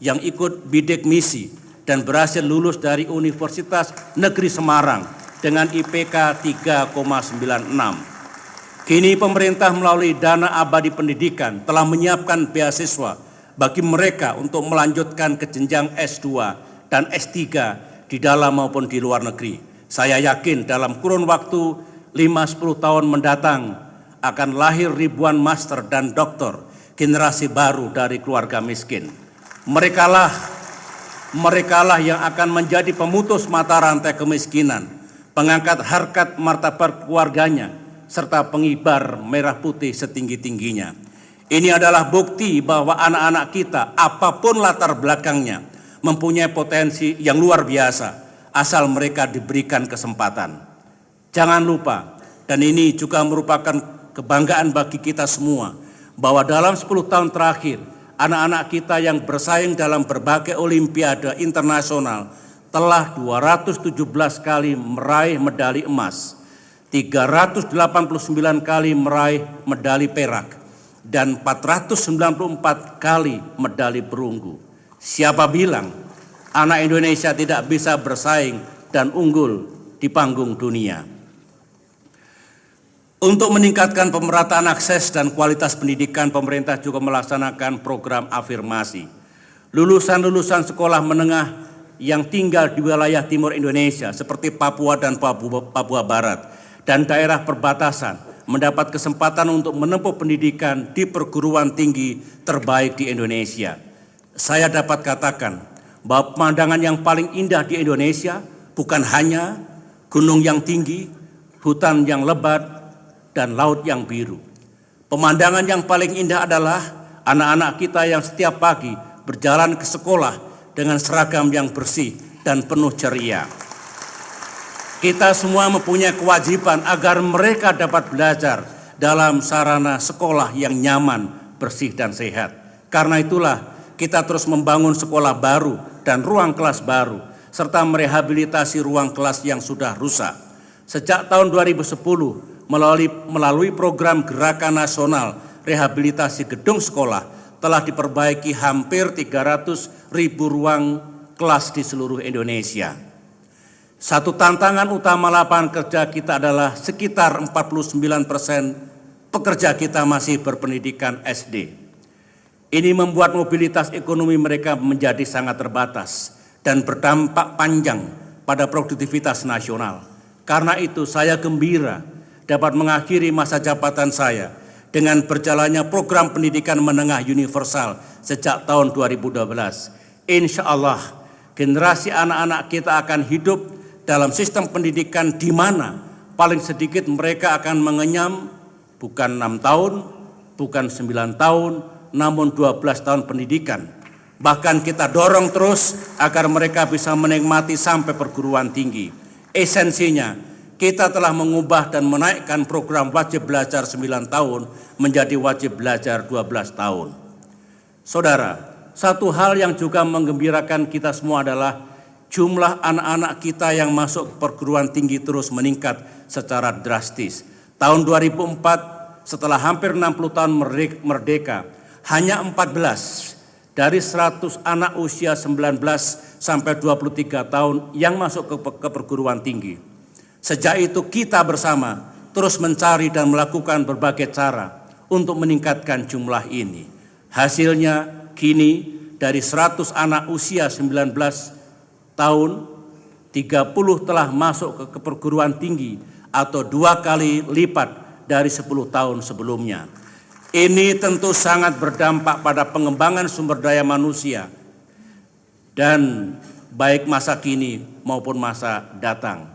yang ikut Bidik Misi dan berhasil lulus dari Universitas Negeri Semarang dengan IPK 3,96. Kini pemerintah melalui dana abadi pendidikan telah menyiapkan beasiswa bagi mereka untuk melanjutkan ke jenjang S2 dan S3 di dalam maupun di luar negeri. Saya yakin dalam kurun waktu 5-10 tahun mendatang akan lahir ribuan master dan doktor generasi baru dari keluarga miskin. Merekalah yang akan menjadi pemutus mata rantai kemiskinan, pengangkat harkat martabat keluarganya, serta pengibar merah putih setinggi-tingginya. Ini adalah bukti bahwa anak-anak kita, apapun latar belakangnya, mempunyai potensi yang luar biasa, asal mereka diberikan kesempatan. Jangan lupa, dan ini juga merupakan kebanggaan bagi kita semua, bahwa dalam 10 tahun terakhir, anak-anak kita yang bersaing dalam berbagai olimpiade internasional telah 217 kali meraih medali emas, 389 kali meraih medali perak, dan 494 kali medali perunggu. Siapa bilang anak Indonesia tidak bisa bersaing dan unggul di panggung dunia? Untuk meningkatkan pemerataan akses dan kualitas pendidikan, pemerintah juga melaksanakan program afirmasi. Lulusan-lulusan sekolah menengah yang tinggal di wilayah timur Indonesia seperti Papua dan Papua Barat dan daerah perbatasan mendapat kesempatan untuk menempuh pendidikan di perguruan tinggi terbaik di Indonesia. Saya dapat katakan bahwa pemandangan yang paling indah di Indonesia bukan hanya gunung yang tinggi, hutan yang lebat, dan laut yang biru. Pemandangan yang paling indah adalah anak-anak kita yang setiap pagi berjalan ke sekolah dengan seragam yang bersih dan penuh ceria. Kita semua mempunyai kewajiban agar mereka dapat belajar dalam sarana sekolah yang nyaman, bersih, dan sehat. Karena itulah kita terus membangun sekolah baru dan ruang kelas baru, serta merehabilitasi ruang kelas yang sudah rusak. Sejak tahun 2010, melalui program Gerakan Nasional Rehabilitasi Gedung Sekolah, telah diperbaiki hampir 300.000 ruang kelas di seluruh Indonesia. Satu tantangan utama lapangan kerja kita adalah sekitar 49% pekerja kita masih berpendidikan SD. Ini membuat mobilitas ekonomi mereka menjadi sangat terbatas dan berdampak panjang pada produktivitas nasional. Karena itu saya gembira dapat mengakhiri masa jabatan saya dengan berjalannya program pendidikan menengah universal sejak tahun 2012. Insya Allah generasi anak-anak kita akan hidup dalam sistem pendidikan di mana paling sedikit mereka akan mengenyam bukan 6 tahun, bukan 9 tahun, namun 12 tahun pendidikan. Bahkan kita dorong terus agar mereka bisa menikmati sampai perguruan tinggi. Esensinya, kita telah mengubah dan menaikkan program wajib belajar 9 tahun menjadi wajib belajar 12 tahun. Saudara, satu hal yang juga menggembirakan kita semua adalah jumlah anak-anak kita yang masuk perguruan tinggi terus meningkat secara drastis. Tahun 2004, setelah hampir 60 tahun merdeka, hanya 14 dari 100 anak usia 19 sampai 23 tahun yang masuk ke perguruan tinggi. Sejak itu kita bersama terus mencari dan melakukan berbagai cara untuk meningkatkan jumlah ini. Hasilnya kini dari 100 anak usia 19 tahun, 30 telah masuk ke perguruan tinggi atau 2 kali lipat dari 10 tahun sebelumnya. Ini tentu sangat berdampak pada pengembangan sumber daya manusia dan baik masa kini maupun masa datang.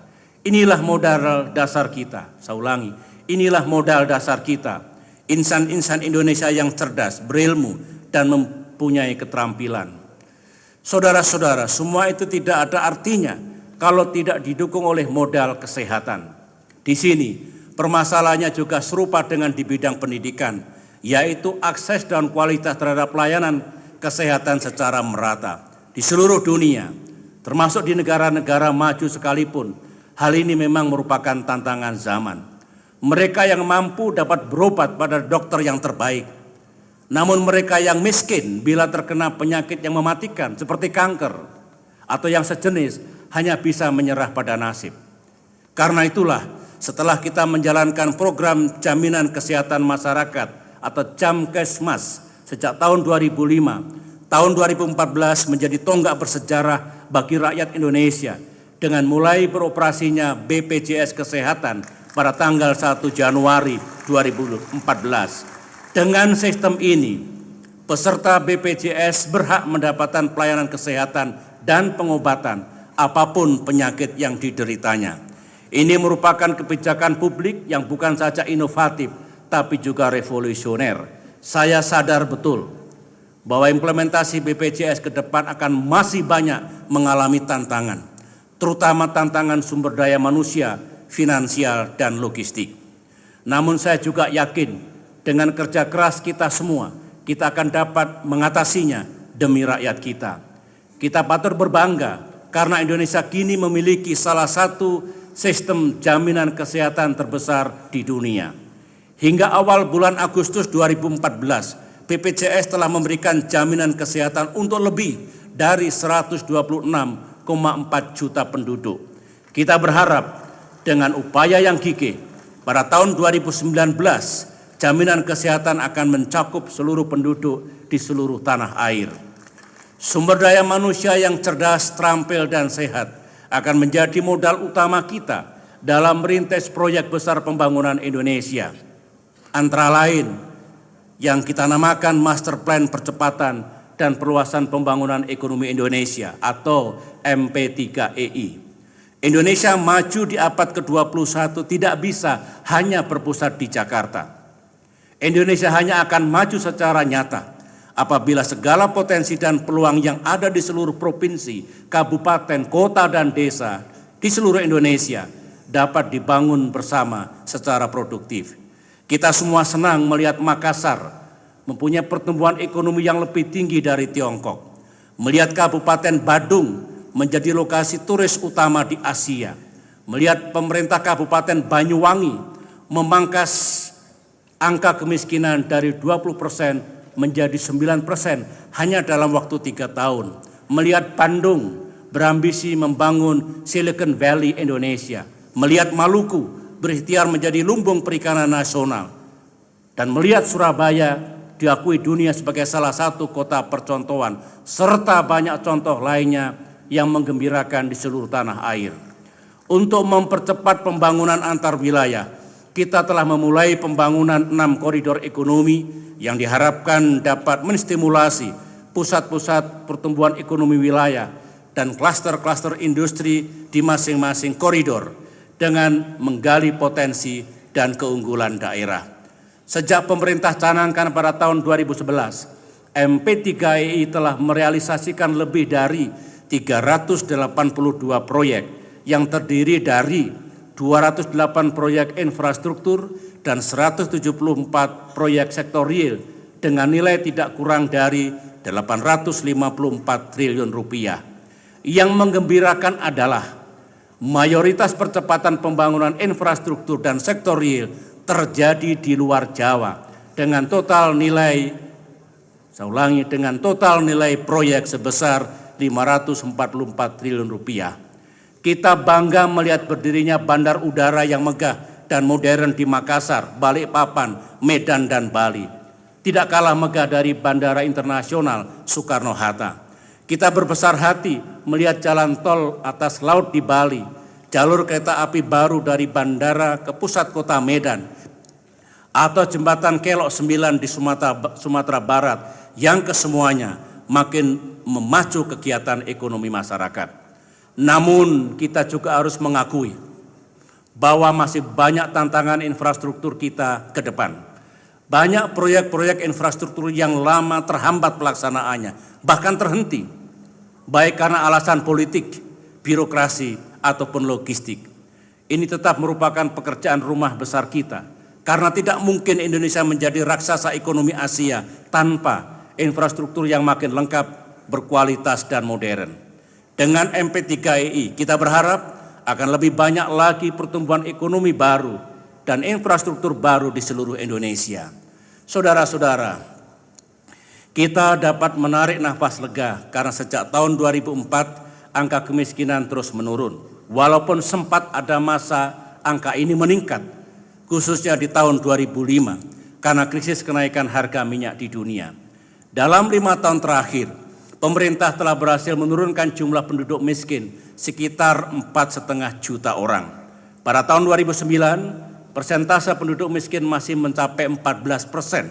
Inilah modal dasar kita, saya ulangi, inilah modal dasar kita, insan-insan Indonesia yang cerdas, berilmu, dan mempunyai keterampilan. Saudara-saudara, semua itu tidak ada artinya kalau tidak didukung oleh modal kesehatan. Di sini, permasalahannya juga serupa dengan di bidang pendidikan, yaitu akses dan kualitas terhadap pelayanan kesehatan secara merata di seluruh dunia, termasuk di negara-negara maju sekalipun. Hal ini memang merupakan tantangan zaman. Mereka yang mampu dapat berobat pada dokter yang terbaik, namun mereka yang miskin bila terkena penyakit yang mematikan seperti kanker atau yang sejenis hanya bisa menyerah pada nasib. Karena itulah, setelah kita menjalankan program jaminan kesehatan masyarakat atau Jamkesmas sejak tahun 2005, tahun 2014 menjadi tonggak bersejarah bagi rakyat Indonesia dengan mulai beroperasinya BPJS Kesehatan pada tanggal 1 Januari 2014. Dengan sistem ini, peserta BPJS berhak mendapatkan pelayanan kesehatan dan pengobatan apapun penyakit yang dideritanya. Ini merupakan kebijakan publik yang bukan saja inovatif, tapi juga revolusioner. Saya sadar betul bahwa implementasi BPJS ke depan akan masih banyak mengalami tantangan, terutama tantangan sumber daya manusia, finansial, dan logistik. Namun saya juga yakin dengan kerja keras kita semua, kita akan dapat mengatasinya demi rakyat kita. Kita patut berbangga karena Indonesia kini memiliki salah satu sistem jaminan kesehatan terbesar di dunia. Hingga awal bulan Agustus 2014, BPJS telah memberikan jaminan kesehatan untuk lebih dari 126,4 juta penduduk. Kita berharap dengan upaya yang gigih, pada tahun 2019, jaminan kesehatan akan mencakup seluruh penduduk di seluruh tanah air. Sumber daya manusia yang cerdas, terampil, dan sehat akan menjadi modal utama kita dalam merintis proyek besar pembangunan Indonesia. Antara lain yang kita namakan Master Plan Percepatan dan Perluasan Pembangunan Ekonomi Indonesia atau MP3EI. Indonesia maju di abad ke-21 tidak bisa hanya berpusat di Jakarta. Indonesia hanya akan maju secara nyata apabila segala potensi dan peluang yang ada di seluruh provinsi, kabupaten, kota, dan desa di seluruh Indonesia dapat dibangun bersama secara produktif. Kita semua senang melihat Makassar mempunyai pertumbuhan ekonomi yang lebih tinggi dari Tiongkok. Melihat Kabupaten Badung menjadi lokasi turis utama di Asia. Melihat pemerintah Kabupaten Banyuwangi memangkas angka kemiskinan dari 20% menjadi 9% hanya dalam waktu 3 tahun. Melihat Bandung berambisi membangun Silicon Valley Indonesia. Melihat Maluku berikhtiar menjadi lumbung perikanan nasional, dan melihat Surabaya diakui dunia sebagai salah satu kota percontohan, serta banyak contoh lainnya yang menggembirakan di seluruh tanah air. Untuk mempercepat pembangunan antar wilayah, kita telah memulai pembangunan 6 koridor ekonomi yang diharapkan dapat menstimulasi pusat-pusat pertumbuhan ekonomi wilayah dan klaster-klaster industri di masing-masing koridor, dengan menggali potensi dan keunggulan daerah. Sejak pemerintah canangkan pada tahun 2011, MP3EI telah merealisasikan lebih dari 382 proyek yang terdiri dari 208 proyek infrastruktur dan 174 proyek sektorial dengan nilai tidak kurang dari 854 triliun rupiah. Yang menggembirakan adalah mayoritas percepatan pembangunan infrastruktur dan sektorial terjadi di luar Jawa dengan total nilai, saya ulangi, dengan total nilai proyek sebesar 544 triliun rupiah. Kita bangga melihat berdirinya bandar udara yang megah dan modern di Makassar, Balikpapan, Medan, dan Bali. Tidak kalah megah dari Bandara Internasional Soekarno-Hatta. Kita berbesar hati melihat jalan tol atas laut di Bali, jalur kereta api baru dari bandara ke pusat kota Medan, atau jembatan Kelok 9 di Sumatera Barat yang kesemuanya makin memacu kegiatan ekonomi masyarakat. Namun kita juga harus mengakui bahwa masih banyak tantangan infrastruktur kita ke depan. Banyak proyek-proyek infrastruktur yang lama terhambat pelaksanaannya, bahkan terhenti, baik karena alasan politik, birokrasi, ataupun logistik. Ini tetap merupakan pekerjaan rumah besar kita, karena tidak mungkin Indonesia menjadi raksasa ekonomi Asia tanpa infrastruktur yang makin lengkap, berkualitas, dan modern. Dengan MP3EI, kita berharap akan lebih banyak lagi pertumbuhan ekonomi baru dan infrastruktur baru di seluruh Indonesia. Saudara-saudara, kita dapat menarik nafas lega karena sejak tahun 2004 angka kemiskinan terus menurun. Walaupun sempat ada masa angka ini meningkat, khususnya di tahun 2005 karena krisis kenaikan harga minyak di dunia. Dalam 5 tahun terakhir, pemerintah telah berhasil menurunkan jumlah penduduk miskin sekitar 4,5 juta orang. Pada tahun 2009, persentase penduduk miskin masih mencapai 14%,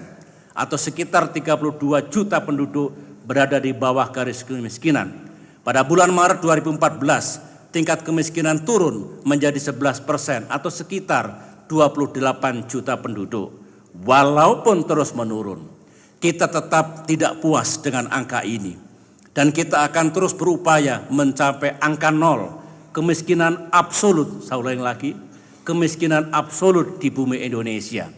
atau sekitar 32 juta penduduk berada di bawah garis kemiskinan. Pada bulan Maret 2014, tingkat kemiskinan turun menjadi 11%, atau sekitar 28 juta penduduk. Walaupun terus menurun, kita tetap tidak puas dengan angka ini. Dan kita akan terus berupaya mencapai angka 0, kemiskinan absolut, saya ulangi lagi, kemiskinan absolut di bumi Indonesia.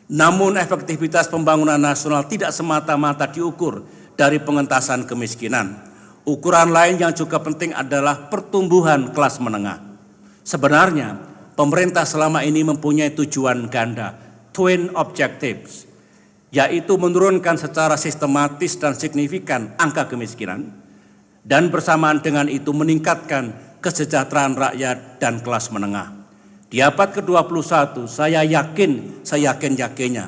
Namun efektivitas pembangunan nasional tidak semata-mata diukur dari pengentasan kemiskinan. Ukuran lain yang juga penting adalah pertumbuhan kelas menengah. Sebenarnya pemerintah selama ini mempunyai tujuan ganda, twin objectives, yaitu menurunkan secara sistematis dan signifikan angka kemiskinan, dan bersamaan dengan itu meningkatkan kesejahteraan rakyat dan kelas menengah. Di abad ke-21, saya yakin-yakinnya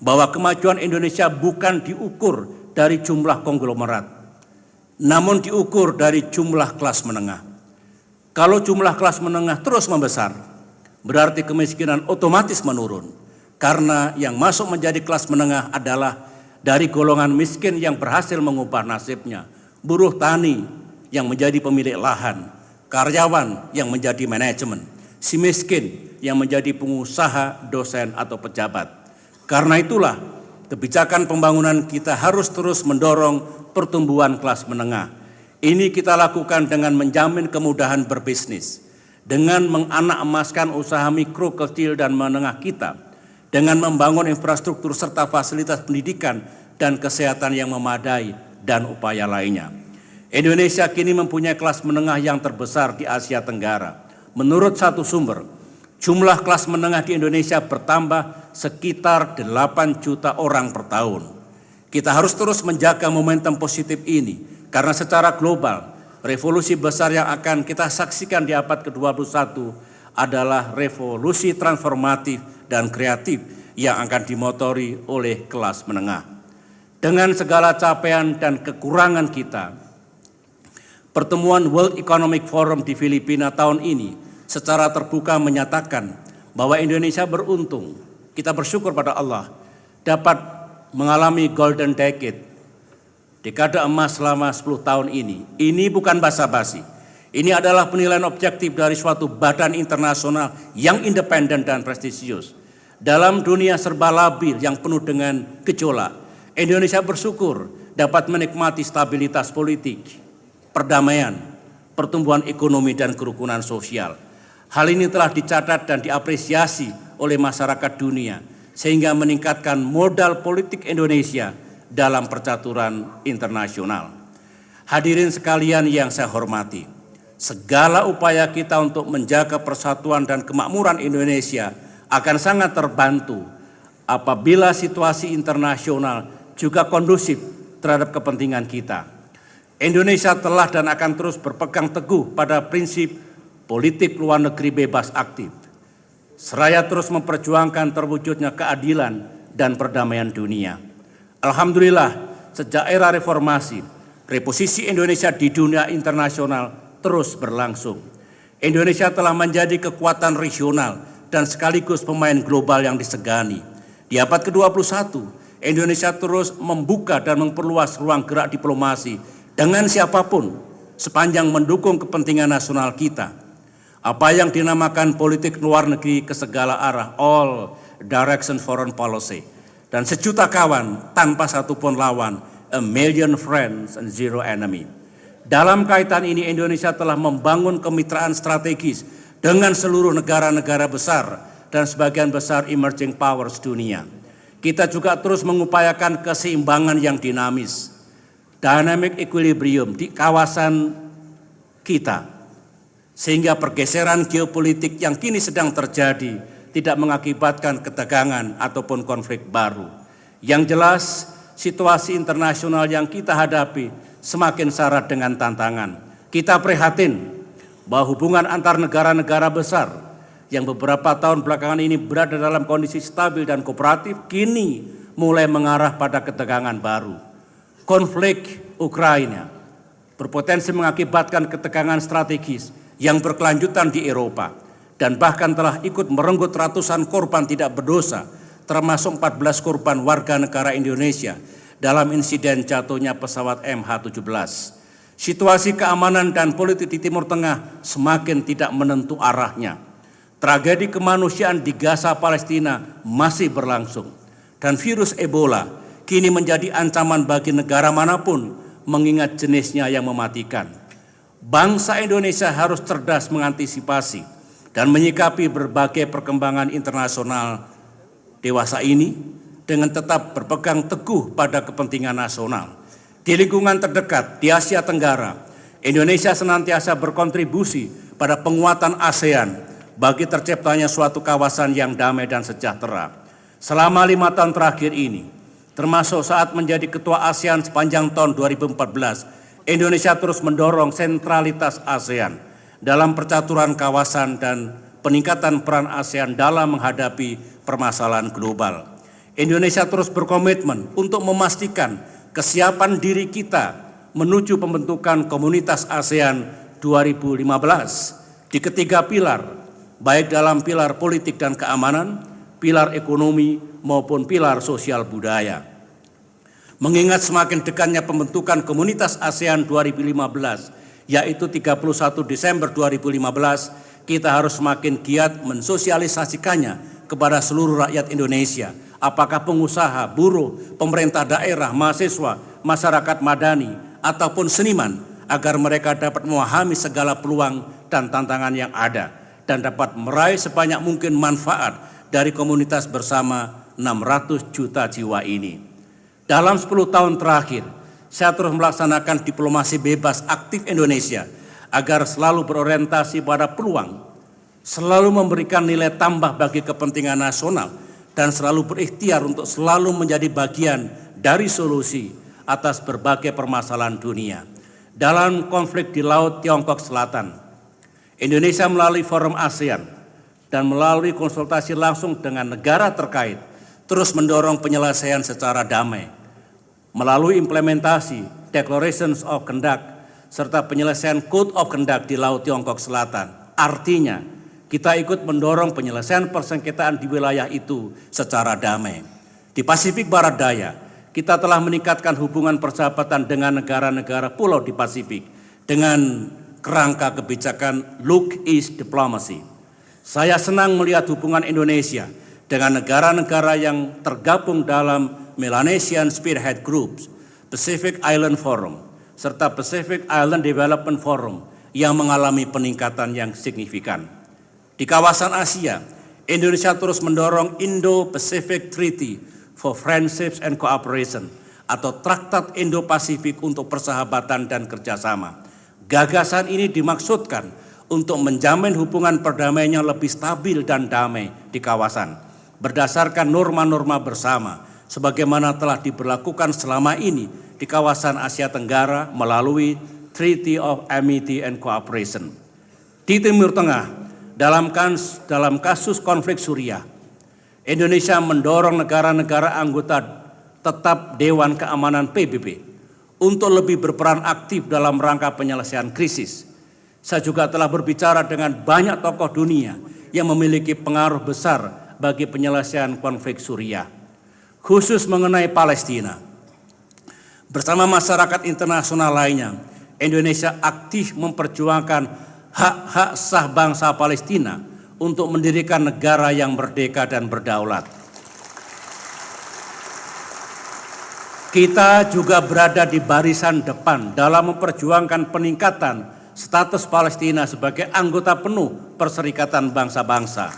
bahwa kemajuan Indonesia bukan diukur dari jumlah konglomerat, namun diukur dari jumlah kelas menengah. Kalau jumlah kelas menengah terus membesar, berarti kemiskinan otomatis menurun, karena yang masuk menjadi kelas menengah adalah dari golongan miskin yang berhasil mengubah nasibnya, buruh tani yang menjadi pemilik lahan, karyawan yang menjadi manajemen, si miskin yang menjadi pengusaha, dosen, atau pejabat. Karena itulah kebijakan pembangunan kita harus terus mendorong pertumbuhan kelas menengah. Ini kita lakukan dengan menjamin kemudahan berbisnis, dengan menganak emaskan usaha mikro, kecil, dan menengah kita, dengan membangun infrastruktur serta fasilitas pendidikan dan kesehatan yang memadai, dan upaya lainnya. Indonesia kini mempunyai kelas menengah yang terbesar di Asia Tenggara. Menurut satu sumber, jumlah kelas menengah di Indonesia bertambah sekitar 8 juta orang per tahun. Kita harus terus menjaga momentum positif ini, karena secara global, revolusi besar yang akan kita saksikan di abad ke-21 adalah revolusi transformatif dan kreatif yang akan dimotori oleh kelas menengah. Dengan segala capaian dan kekurangan kita, pertemuan World Economic Forum di Filipina tahun ini secara terbuka menyatakan bahwa Indonesia beruntung, kita bersyukur pada Allah, dapat mengalami golden decade, dekade emas selama 10 tahun ini. Ini bukan basa-basi, ini adalah penilaian objektif dari suatu badan internasional yang independen dan prestisius. Dalam dunia serba labil yang penuh dengan gejolak, Indonesia bersyukur dapat menikmati stabilitas politik, perdamaian, pertumbuhan ekonomi, dan kerukunan sosial. Hal ini telah dicatat dan diapresiasi oleh masyarakat dunia, sehingga meningkatkan modal politik Indonesia dalam percaturan internasional. Hadirin sekalian yang saya hormati, segala upaya kita untuk menjaga persatuan dan kemakmuran Indonesia akan sangat terbantu apabila situasi internasional juga kondusif terhadap kepentingan kita. Indonesia telah dan akan terus berpegang teguh pada prinsip politik luar negeri bebas aktif, seraya terus memperjuangkan terwujudnya keadilan dan perdamaian dunia. Alhamdulillah, sejak era reformasi, Reposisi Indonesia di dunia internasional terus berlangsung. Indonesia telah menjadi kekuatan regional dan sekaligus pemain global yang disegani. Di abad ke-21, Indonesia terus membuka dan memperluas ruang gerak diplomasi dengan siapapun sepanjang mendukung kepentingan nasional kita. Apa yang dinamakan politik luar negeri ke segala arah, all direction foreign policy, dan sejuta kawan tanpa satupun lawan, a million friends and zero enemy. Dalam kaitan ini Indonesia telah membangun kemitraan strategis dengan seluruh negara-negara besar dan sebagian besar emerging powers dunia. Kita juga terus mengupayakan keseimbangan yang dinamis, dynamic equilibrium di kawasan kita, sehingga pergeseran geopolitik yang kini sedang terjadi tidak mengakibatkan ketegangan ataupun konflik baru. Yang jelas, situasi internasional yang kita hadapi semakin syarat dengan tantangan. Kita prihatin bahwa hubungan antar negara-negara besar yang beberapa tahun belakangan ini berada dalam kondisi stabil dan kooperatif kini mulai mengarah pada ketegangan baru. Konflik Ukraina berpotensi mengakibatkan ketegangan strategis yang berkelanjutan di Eropa dan bahkan telah ikut merenggut ratusan korban tidak berdosa, termasuk 14 korban warga negara Indonesia dalam insiden jatuhnya pesawat MH17. Situasi keamanan dan politik di Timur Tengah semakin tidak menentu arahnya. Tragedi kemanusiaan di Gaza, Palestina masih berlangsung. Dan virus Ebola kini menjadi ancaman bagi negara manapun mengingat jenisnya yang mematikan. Bangsa Indonesia harus cerdas mengantisipasi dan menyikapi berbagai perkembangan internasional dewasa ini dengan tetap berpegang teguh pada kepentingan nasional. Di lingkungan terdekat di Asia Tenggara, Indonesia senantiasa berkontribusi pada penguatan ASEAN bagi terciptanya suatu kawasan yang damai dan sejahtera. Selama 5 tahun terakhir ini, termasuk saat menjadi ketua ASEAN sepanjang tahun 2014, Indonesia terus mendorong sentralitas ASEAN dalam percaturan kawasan dan peningkatan peran ASEAN dalam menghadapi permasalahan global. Indonesia terus berkomitmen untuk memastikan kesiapan diri kita menuju pembentukan komunitas ASEAN 2015 di ketiga pilar, baik dalam pilar politik dan keamanan, pilar ekonomi maupun pilar sosial budaya. Mengingat semakin dekatnya pembentukan komunitas ASEAN 2015, yaitu 31 Desember 2015, kita harus semakin giat mensosialisasikannya kepada seluruh rakyat Indonesia, apakah pengusaha, buruh, pemerintah daerah, mahasiswa, masyarakat madani, ataupun seniman, agar mereka dapat memahami segala peluang dan tantangan yang ada dan dapat meraih sebanyak mungkin manfaat dari komunitas bersama 600 juta jiwa ini. Dalam 10 tahun terakhir, saya terus melaksanakan diplomasi bebas aktif Indonesia agar selalu berorientasi pada peluang, selalu memberikan nilai tambah bagi kepentingan nasional, dan selalu berikhtiar untuk selalu menjadi bagian dari solusi atas berbagai permasalahan dunia. Dalam konflik di Laut Tiongkok Selatan, Indonesia melalui Forum ASEAN dan melalui konsultasi langsung dengan negara terkait terus mendorong penyelesaian secara damai melalui implementasi Declarations of Conduct serta penyelesaian Code of Conduct di Laut Tiongkok Selatan. Artinya, kita ikut mendorong penyelesaian persengketaan di wilayah itu secara damai. Di Pasifik Barat Daya, kita telah meningkatkan hubungan persahabatan dengan negara-negara pulau di Pasifik dengan kerangka kebijakan Look East Diplomacy. Saya senang melihat hubungan Indonesia dengan negara-negara yang tergabung dalam Melanesian Spearhead Groups, Pacific Island Forum, serta Pacific Island Development Forum yang mengalami peningkatan yang signifikan. Di kawasan Asia, Indonesia terus mendorong Indo-Pacific Treaty for Friendships and Cooperation atau Traktat Indo-Pasifik untuk persahabatan dan kerjasama. Gagasan ini dimaksudkan untuk menjamin hubungan perdamaian yang lebih stabil dan damai di kawasan, berdasarkan norma-norma bersama, sebagaimana telah diberlakukan selama ini di kawasan Asia Tenggara melalui Treaty of Amity and Cooperation. Di Timur Tengah, dalam kasus konflik Suriah, Indonesia mendorong negara-negara anggota tetap Dewan Keamanan PBB untuk lebih berperan aktif dalam rangka penyelesaian krisis. Saya juga telah berbicara dengan banyak tokoh dunia yang memiliki pengaruh besar bagi penyelesaian konflik Suriah, khusus mengenai Palestina. Bersama masyarakat internasional lainnya, Indonesia aktif memperjuangkan hak-hak sah bangsa Palestina untuk mendirikan negara yang merdeka dan berdaulat. Kita juga berada di barisan depan dalam memperjuangkan peningkatan status Palestina sebagai anggota penuh Perserikatan Bangsa-Bangsa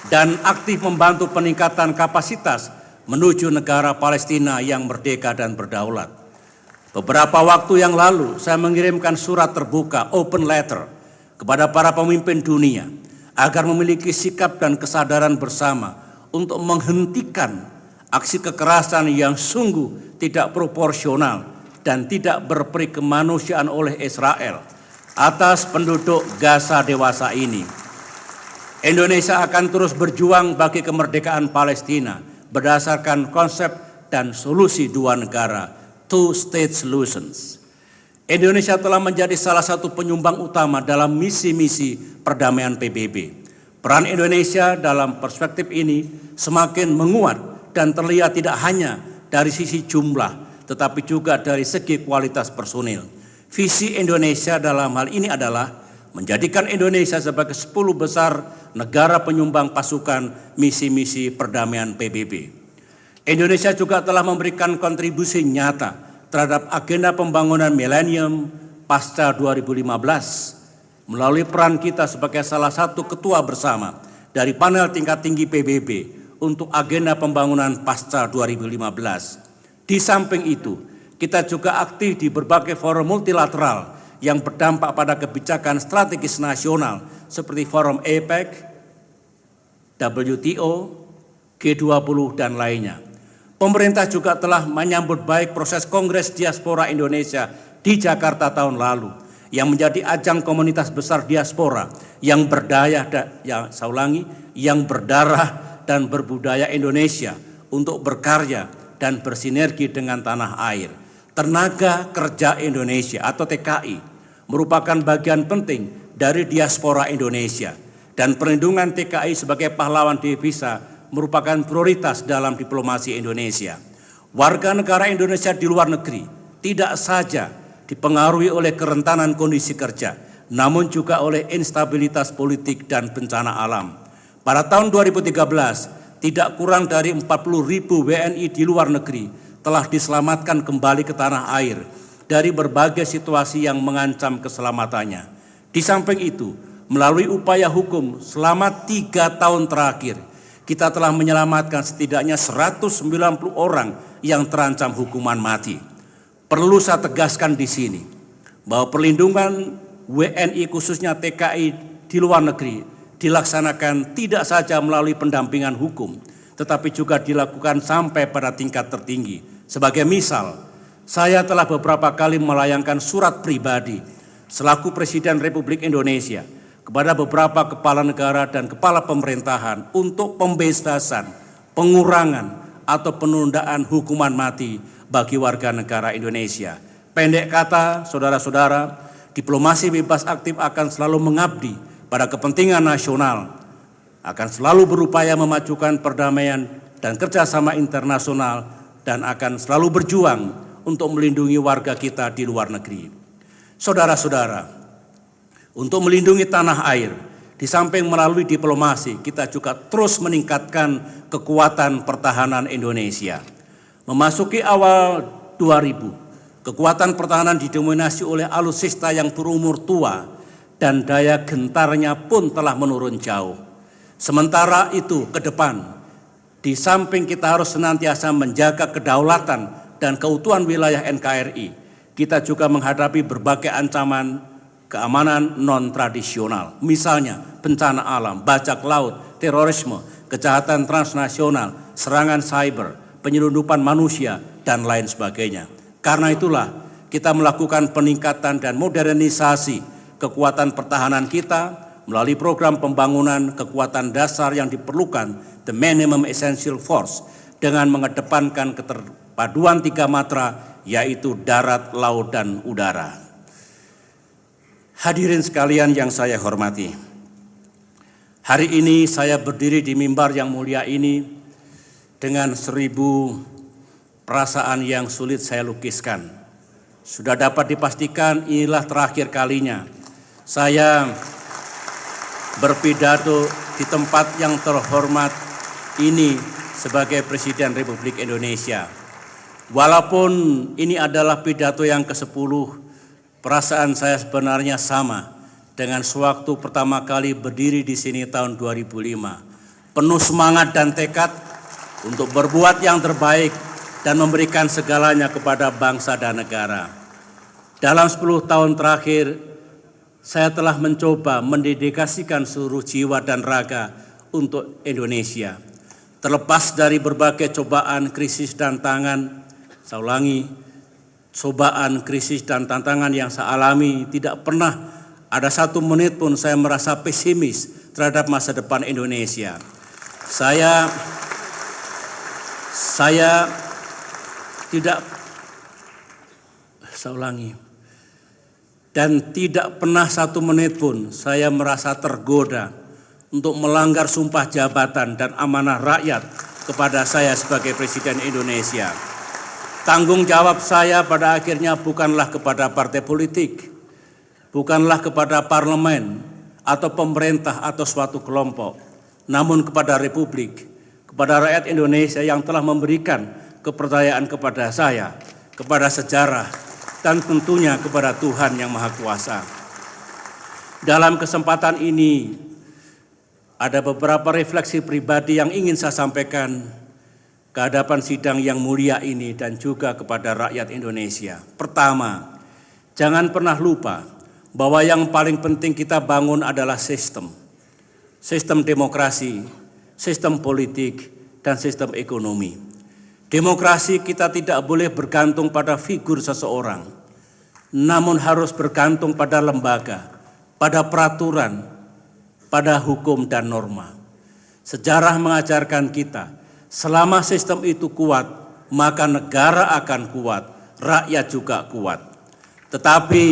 dan aktif membantu peningkatan kapasitas menuju negara Palestina yang merdeka dan berdaulat. Beberapa waktu yang lalu saya mengirimkan surat terbuka open letter kepada para pemimpin dunia agar memiliki sikap dan kesadaran bersama untuk menghentikan aksi kekerasan yang sungguh tidak proporsional dan tidak berperi kemanusiaan oleh Israel atas penduduk Gaza dewasa ini. Indonesia akan terus berjuang bagi kemerdekaan Palestina berdasarkan konsep dan solusi dua negara, two-state solutions. Indonesia telah menjadi salah satu penyumbang utama dalam misi-misi perdamaian PBB. Peran Indonesia dalam perspektif ini semakin menguat dan terlihat tidak hanya dari sisi jumlah, tetapi juga dari segi kualitas personil. Visi Indonesia dalam hal ini adalah menjadikan Indonesia sebagai 10 besar negara penyumbang pasukan misi-misi perdamaian PBB. Indonesia juga telah memberikan kontribusi nyata terhadap agenda pembangunan milenium pasca 2015 melalui peran kita sebagai salah satu ketua bersama dari panel tingkat tinggi PBB untuk agenda pembangunan pasca 2015. Di samping itu, kita juga aktif di berbagai forum multilateral yang berdampak pada kebijakan strategis nasional seperti forum APEC, WTO, G20, dan lainnya. Pemerintah juga telah menyambut baik proses Kongres Diaspora Indonesia di Jakarta tahun lalu yang menjadi ajang komunitas besar diaspora yang yang berdarah dan berbudaya Indonesia untuk berkarya dan bersinergi dengan tanah air. Tenaga Kerja Indonesia atau TKI merupakan bagian penting dari diaspora Indonesia dan perlindungan TKI sebagai pahlawan devisa merupakan prioritas dalam diplomasi Indonesia. Warga negara Indonesia di luar negeri tidak saja dipengaruhi oleh kerentanan kondisi kerja, namun juga oleh instabilitas politik dan bencana alam. Pada tahun 2013, tidak kurang dari 40.000 WNI di luar negeri telah diselamatkan kembali ke tanah air dari berbagai situasi yang mengancam keselamatannya. Di samping itu, melalui upaya hukum selama 3 tahun terakhir, kita telah menyelamatkan setidaknya 190 orang yang terancam hukuman mati. Perlu saya tegaskan di sini bahwa perlindungan WNI khususnya TKI di luar negeri dilaksanakan tidak saja melalui pendampingan hukum, tetapi juga dilakukan sampai pada tingkat tertinggi. Sebagai misal, saya telah beberapa kali melayangkan surat pribadi selaku Presiden Republik Indonesia kepada beberapa kepala negara dan kepala pemerintahan untuk pembebasan, pengurangan, atau penundaan hukuman mati bagi warga negara Indonesia. Pendek kata, saudara-saudara, diplomasi bebas aktif akan selalu mengabdi pada kepentingan nasional, akan selalu berupaya memajukan perdamaian dan kerjasama internasional, dan akan selalu berjuang untuk melindungi warga kita di luar negeri. Saudara-saudara, untuk melindungi tanah air, di samping melalui diplomasi, kita juga terus meningkatkan kekuatan pertahanan Indonesia. Memasuki awal 2000, kekuatan pertahanan didominasi oleh alutsista yang berumur tua dan daya gentarnya pun telah menurun jauh. Sementara itu ke depan, di samping kita harus senantiasa menjaga kedaulatan dan keutuhan wilayah NKRI, kita juga menghadapi berbagai ancaman keamanan non-tradisional, misalnya bencana alam, bajak laut, terorisme, kejahatan transnasional, serangan cyber, penyelundupan manusia, dan lain sebagainya. Karena itulah kita melakukan peningkatan dan modernisasi kekuatan pertahanan kita melalui program pembangunan kekuatan dasar yang diperlukan, the minimum essential force, dengan mengedepankan keterpaduan 3 matra yaitu darat, laut, dan udara. Hadirin sekalian yang saya hormati, hari ini saya berdiri di mimbar yang mulia ini dengan 1000 perasaan yang sulit saya lukiskan. Sudah dapat dipastikan inilah terakhir kalinya saya berpidato di tempat yang terhormat ini sebagai Presiden Republik Indonesia. Walaupun ini adalah pidato yang ke-10, perasaan saya sebenarnya sama dengan sewaktu pertama kali berdiri di sini tahun 2005. Penuh semangat dan tekad untuk berbuat yang terbaik dan memberikan segalanya kepada bangsa dan negara. Dalam 10 tahun terakhir, saya telah mencoba mendedikasikan seluruh jiwa dan raga untuk Indonesia. Terlepas dari berbagai cobaan, krisis, dan tantangan, saya ulangi, cobaan, krisis, dan tantangan yang saya alami, tidak pernah ada 1 menit pun saya merasa pesimis terhadap masa depan Indonesia. Saya ulangi. Dan tidak pernah 1 menit pun saya merasa tergoda untuk melanggar sumpah jabatan dan amanah rakyat kepada saya sebagai Presiden Indonesia. Tanggung jawab saya pada akhirnya bukanlah kepada partai politik, bukanlah kepada parlemen atau pemerintah atau suatu kelompok, namun kepada Republik, kepada rakyat Indonesia yang telah memberikan kepercayaan kepada saya, kepada sejarah, dan tentunya kepada Tuhan Yang Maha Kuasa. Dalam kesempatan ini, ada beberapa refleksi pribadi yang ingin saya sampaikan ke hadapan sidang yang mulia ini dan juga kepada rakyat Indonesia. Pertama, jangan pernah lupa bahwa yang paling penting kita bangun adalah sistem. Sistem demokrasi, sistem politik, dan sistem ekonomi. Demokrasi kita tidak boleh bergantung pada figur seseorang, namun harus bergantung pada lembaga, pada peraturan, pada hukum dan norma. Sejarah mengajarkan kita, selama sistem itu kuat, maka negara akan kuat, rakyat juga kuat. Tetapi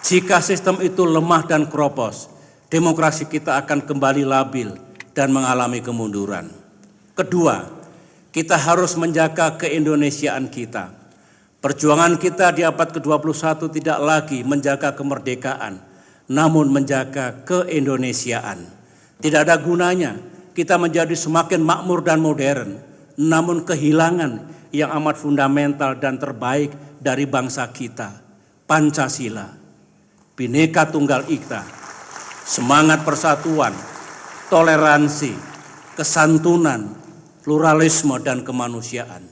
jika sistem itu lemah dan keropos, demokrasi kita akan kembali labil dan mengalami kemunduran. Kedua, kita harus menjaga keindonesiaan kita. Perjuangan kita di abad ke-21 tidak lagi menjaga kemerdekaan, namun menjaga keindonesiaan. Tidak ada gunanya kita menjadi semakin makmur dan modern, namun kehilangan yang amat fundamental dan terbaik dari bangsa kita, Pancasila, Bhinneka Tunggal Ika, semangat persatuan, toleransi, kesantunan, pluralisme, dan kemanusiaan.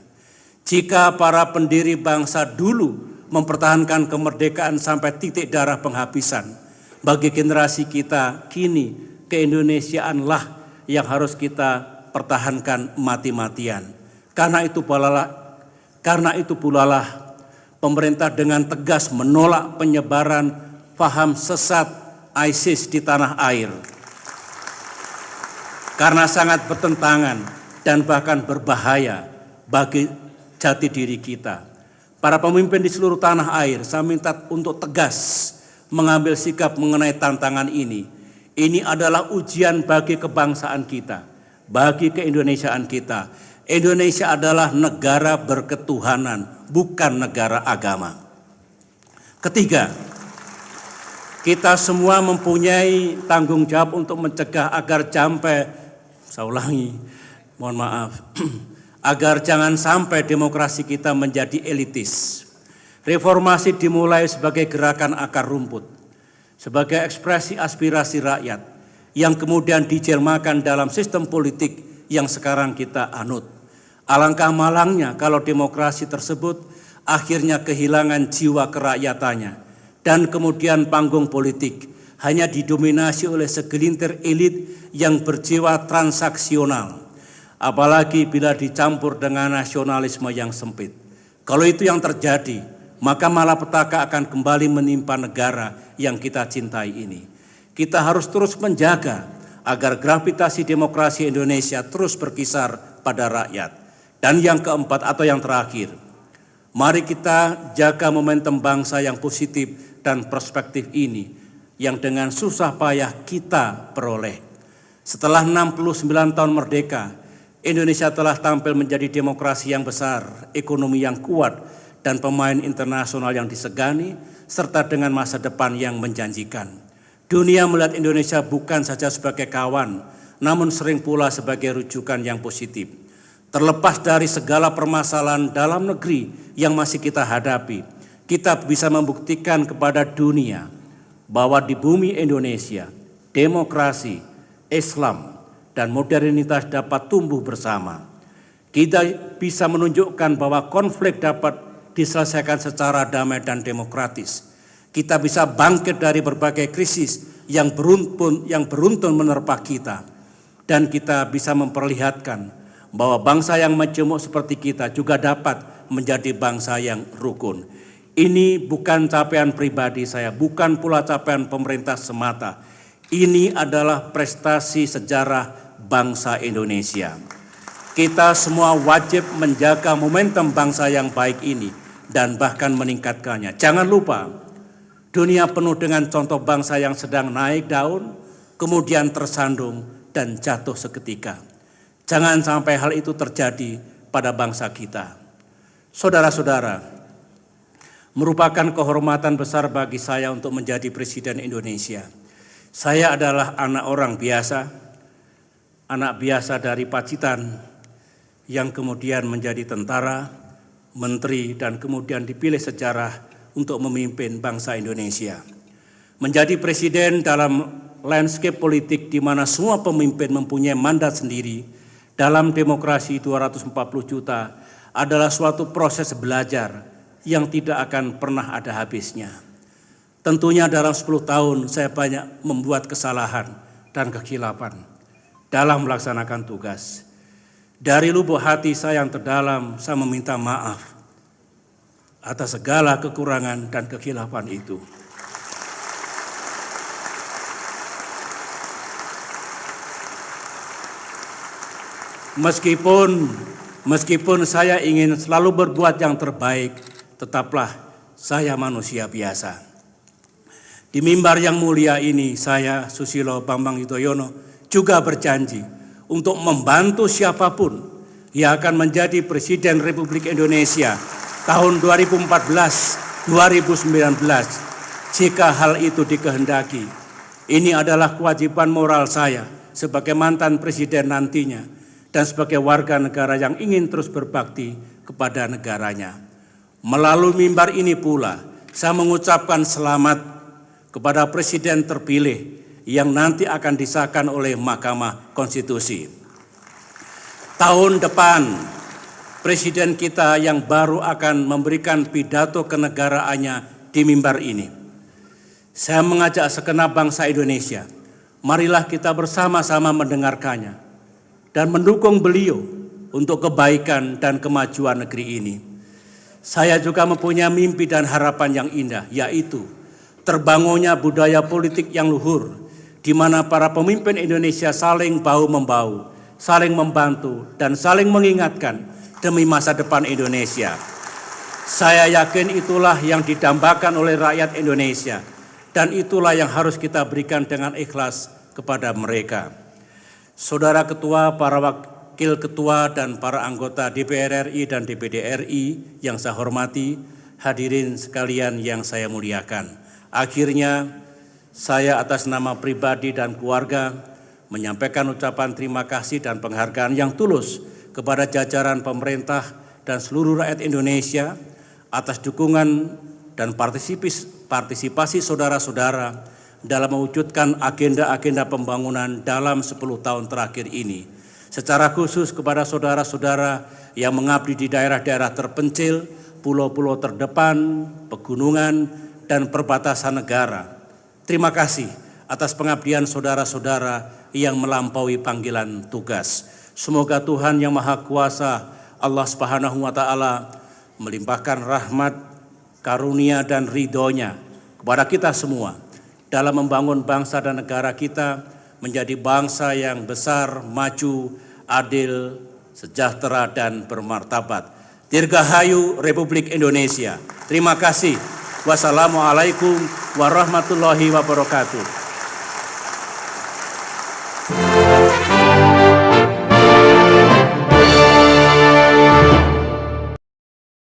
Jika para pendiri bangsa dulu mempertahankan kemerdekaan sampai titik darah penghabisan, bagi generasi kita kini keindonesiaanlah yang harus kita pertahankan mati-matian. Karena itu pula lah pemerintah dengan tegas menolak penyebaran paham sesat ISIS di tanah air. Karena sangat bertentangan dan bahkan berbahaya bagi jati diri kita. Para pemimpin di seluruh tanah air, saya minta untuk tegas mengambil sikap mengenai tantangan ini. Ini adalah ujian bagi kebangsaan kita, bagi keindonesiaan kita. Indonesia adalah negara berketuhanan, bukan negara agama. Ketiga, kita semua mempunyai tanggung jawab untuk mencegah agar agar jangan sampai demokrasi kita menjadi elitis. Reformasi dimulai sebagai gerakan akar rumput, sebagai ekspresi aspirasi rakyat yang kemudian dijelmakan dalam sistem politik yang sekarang kita anut. Alangkah malangnya kalau demokrasi tersebut akhirnya kehilangan jiwa kerakyatannya dan kemudian panggung politik hanya didominasi oleh segelintir elit yang berjiwa transaksional. Apalagi bila dicampur dengan nasionalisme yang sempit. Kalau itu yang terjadi, maka malapetaka akan kembali menimpa negara yang kita cintai ini. Kita harus terus menjaga agar gravitasi demokrasi Indonesia terus berkisar pada rakyat. Dan yang keempat atau yang terakhir, mari kita jaga momentum bangsa yang positif dan perspektif ini yang dengan susah payah kita peroleh. Setelah 69 tahun merdeka, Indonesia telah tampil menjadi demokrasi yang besar, ekonomi yang kuat, dan pemain internasional yang disegani, serta dengan masa depan yang menjanjikan. Dunia melihat Indonesia bukan saja sebagai kawan, namun sering pula sebagai rujukan yang positif. Terlepas dari segala permasalahan dalam negeri yang masih kita hadapi, kita bisa membuktikan kepada dunia bahwa di bumi Indonesia, demokrasi, Islam, dan modernitas dapat tumbuh bersama. Kita bisa menunjukkan bahwa konflik dapat diselesaikan secara damai dan demokratis. Kita bisa bangkit dari berbagai krisis yang beruntun menerpa kita. Dan kita bisa memperlihatkan bahwa bangsa yang majemuk seperti kita juga dapat menjadi bangsa yang rukun. Ini bukan capaian pribadi saya, bukan pula capaian pemerintah semata. Ini adalah prestasi sejarah bangsa Indonesia. Kita semua wajib menjaga momentum bangsa yang baik ini dan bahkan meningkatkannya. Jangan lupa, dunia penuh dengan contoh bangsa yang sedang naik daun, kemudian tersandung dan jatuh seketika. Jangan sampai hal itu terjadi pada bangsa kita. Saudara-saudara, merupakan kehormatan besar bagi saya untuk menjadi Presiden Indonesia. Saya adalah anak orang biasa, anak biasa dari Pacitan yang kemudian menjadi tentara, menteri, dan kemudian dipilih sejarah untuk memimpin bangsa Indonesia. Menjadi presiden dalam landscape politik di mana semua pemimpin mempunyai mandat sendiri dalam demokrasi 240 juta adalah suatu proses belajar yang tidak akan pernah ada habisnya. Tentunya dalam 10 tahun saya banyak membuat kesalahan dan kekhilafan dalam melaksanakan tugas. Dari lubuk hati saya yang terdalam, saya meminta maaf atas segala kekurangan dan kekhilafan itu. Meskipun saya ingin selalu berbuat yang terbaik, tetaplah saya manusia biasa. Di mimbar yang mulia ini, saya, Susilo Bambang Yudhoyono, juga berjanji untuk membantu siapapun yang akan menjadi Presiden Republik Indonesia tahun 2014-2019 jika hal itu dikehendaki. Ini adalah kewajiban moral saya sebagai mantan presiden nantinya dan sebagai warga negara yang ingin terus berbakti kepada negaranya. Melalui mimbar ini pula saya mengucapkan selamat kepada presiden terpilih yang nanti akan disahkan oleh Mahkamah Konstitusi. Tahun depan, presiden kita yang baru akan memberikan pidato kenegaraannya di mimbar ini. Saya mengajak segenap bangsa Indonesia, marilah kita bersama-sama mendengarkannya dan mendukung beliau untuk kebaikan dan kemajuan negeri ini. Saya juga mempunyai mimpi dan harapan yang indah, yaitu terbangunnya budaya politik yang luhur, di mana para pemimpin Indonesia saling bahu-membahu, saling membantu, dan saling mengingatkan demi masa depan Indonesia. Saya yakin itulah yang didambakan oleh rakyat Indonesia, dan itulah yang harus kita berikan dengan ikhlas kepada mereka. Saudara Ketua, para Wakil Ketua, dan para anggota DPR RI dan DPD RI yang saya hormati, hadirin sekalian yang saya muliakan. Akhirnya, saya atas nama pribadi dan keluarga menyampaikan ucapan terima kasih dan penghargaan yang tulus kepada jajaran pemerintah dan seluruh rakyat Indonesia atas dukungan dan partisipasi saudara-saudara dalam mewujudkan agenda-agenda pembangunan dalam 10 tahun terakhir ini. Secara khusus kepada saudara-saudara yang mengabdi di daerah-daerah terpencil, pulau-pulau terdepan, pegunungan, dan perbatasan negara. Terima kasih atas pengabdian saudara-saudara yang melampaui panggilan tugas. Semoga Tuhan yang Maha Kuasa, Allah Subhanahu wa Ta'ala, melimpahkan rahmat, karunia, dan ridho-Nya kepada kita semua dalam membangun bangsa dan negara kita menjadi bangsa yang besar, maju, adil, sejahtera, dan bermartabat. Dirgahayu Republik Indonesia. Terima kasih. Wassalamualaikum warahmatullahi wabarakatuh.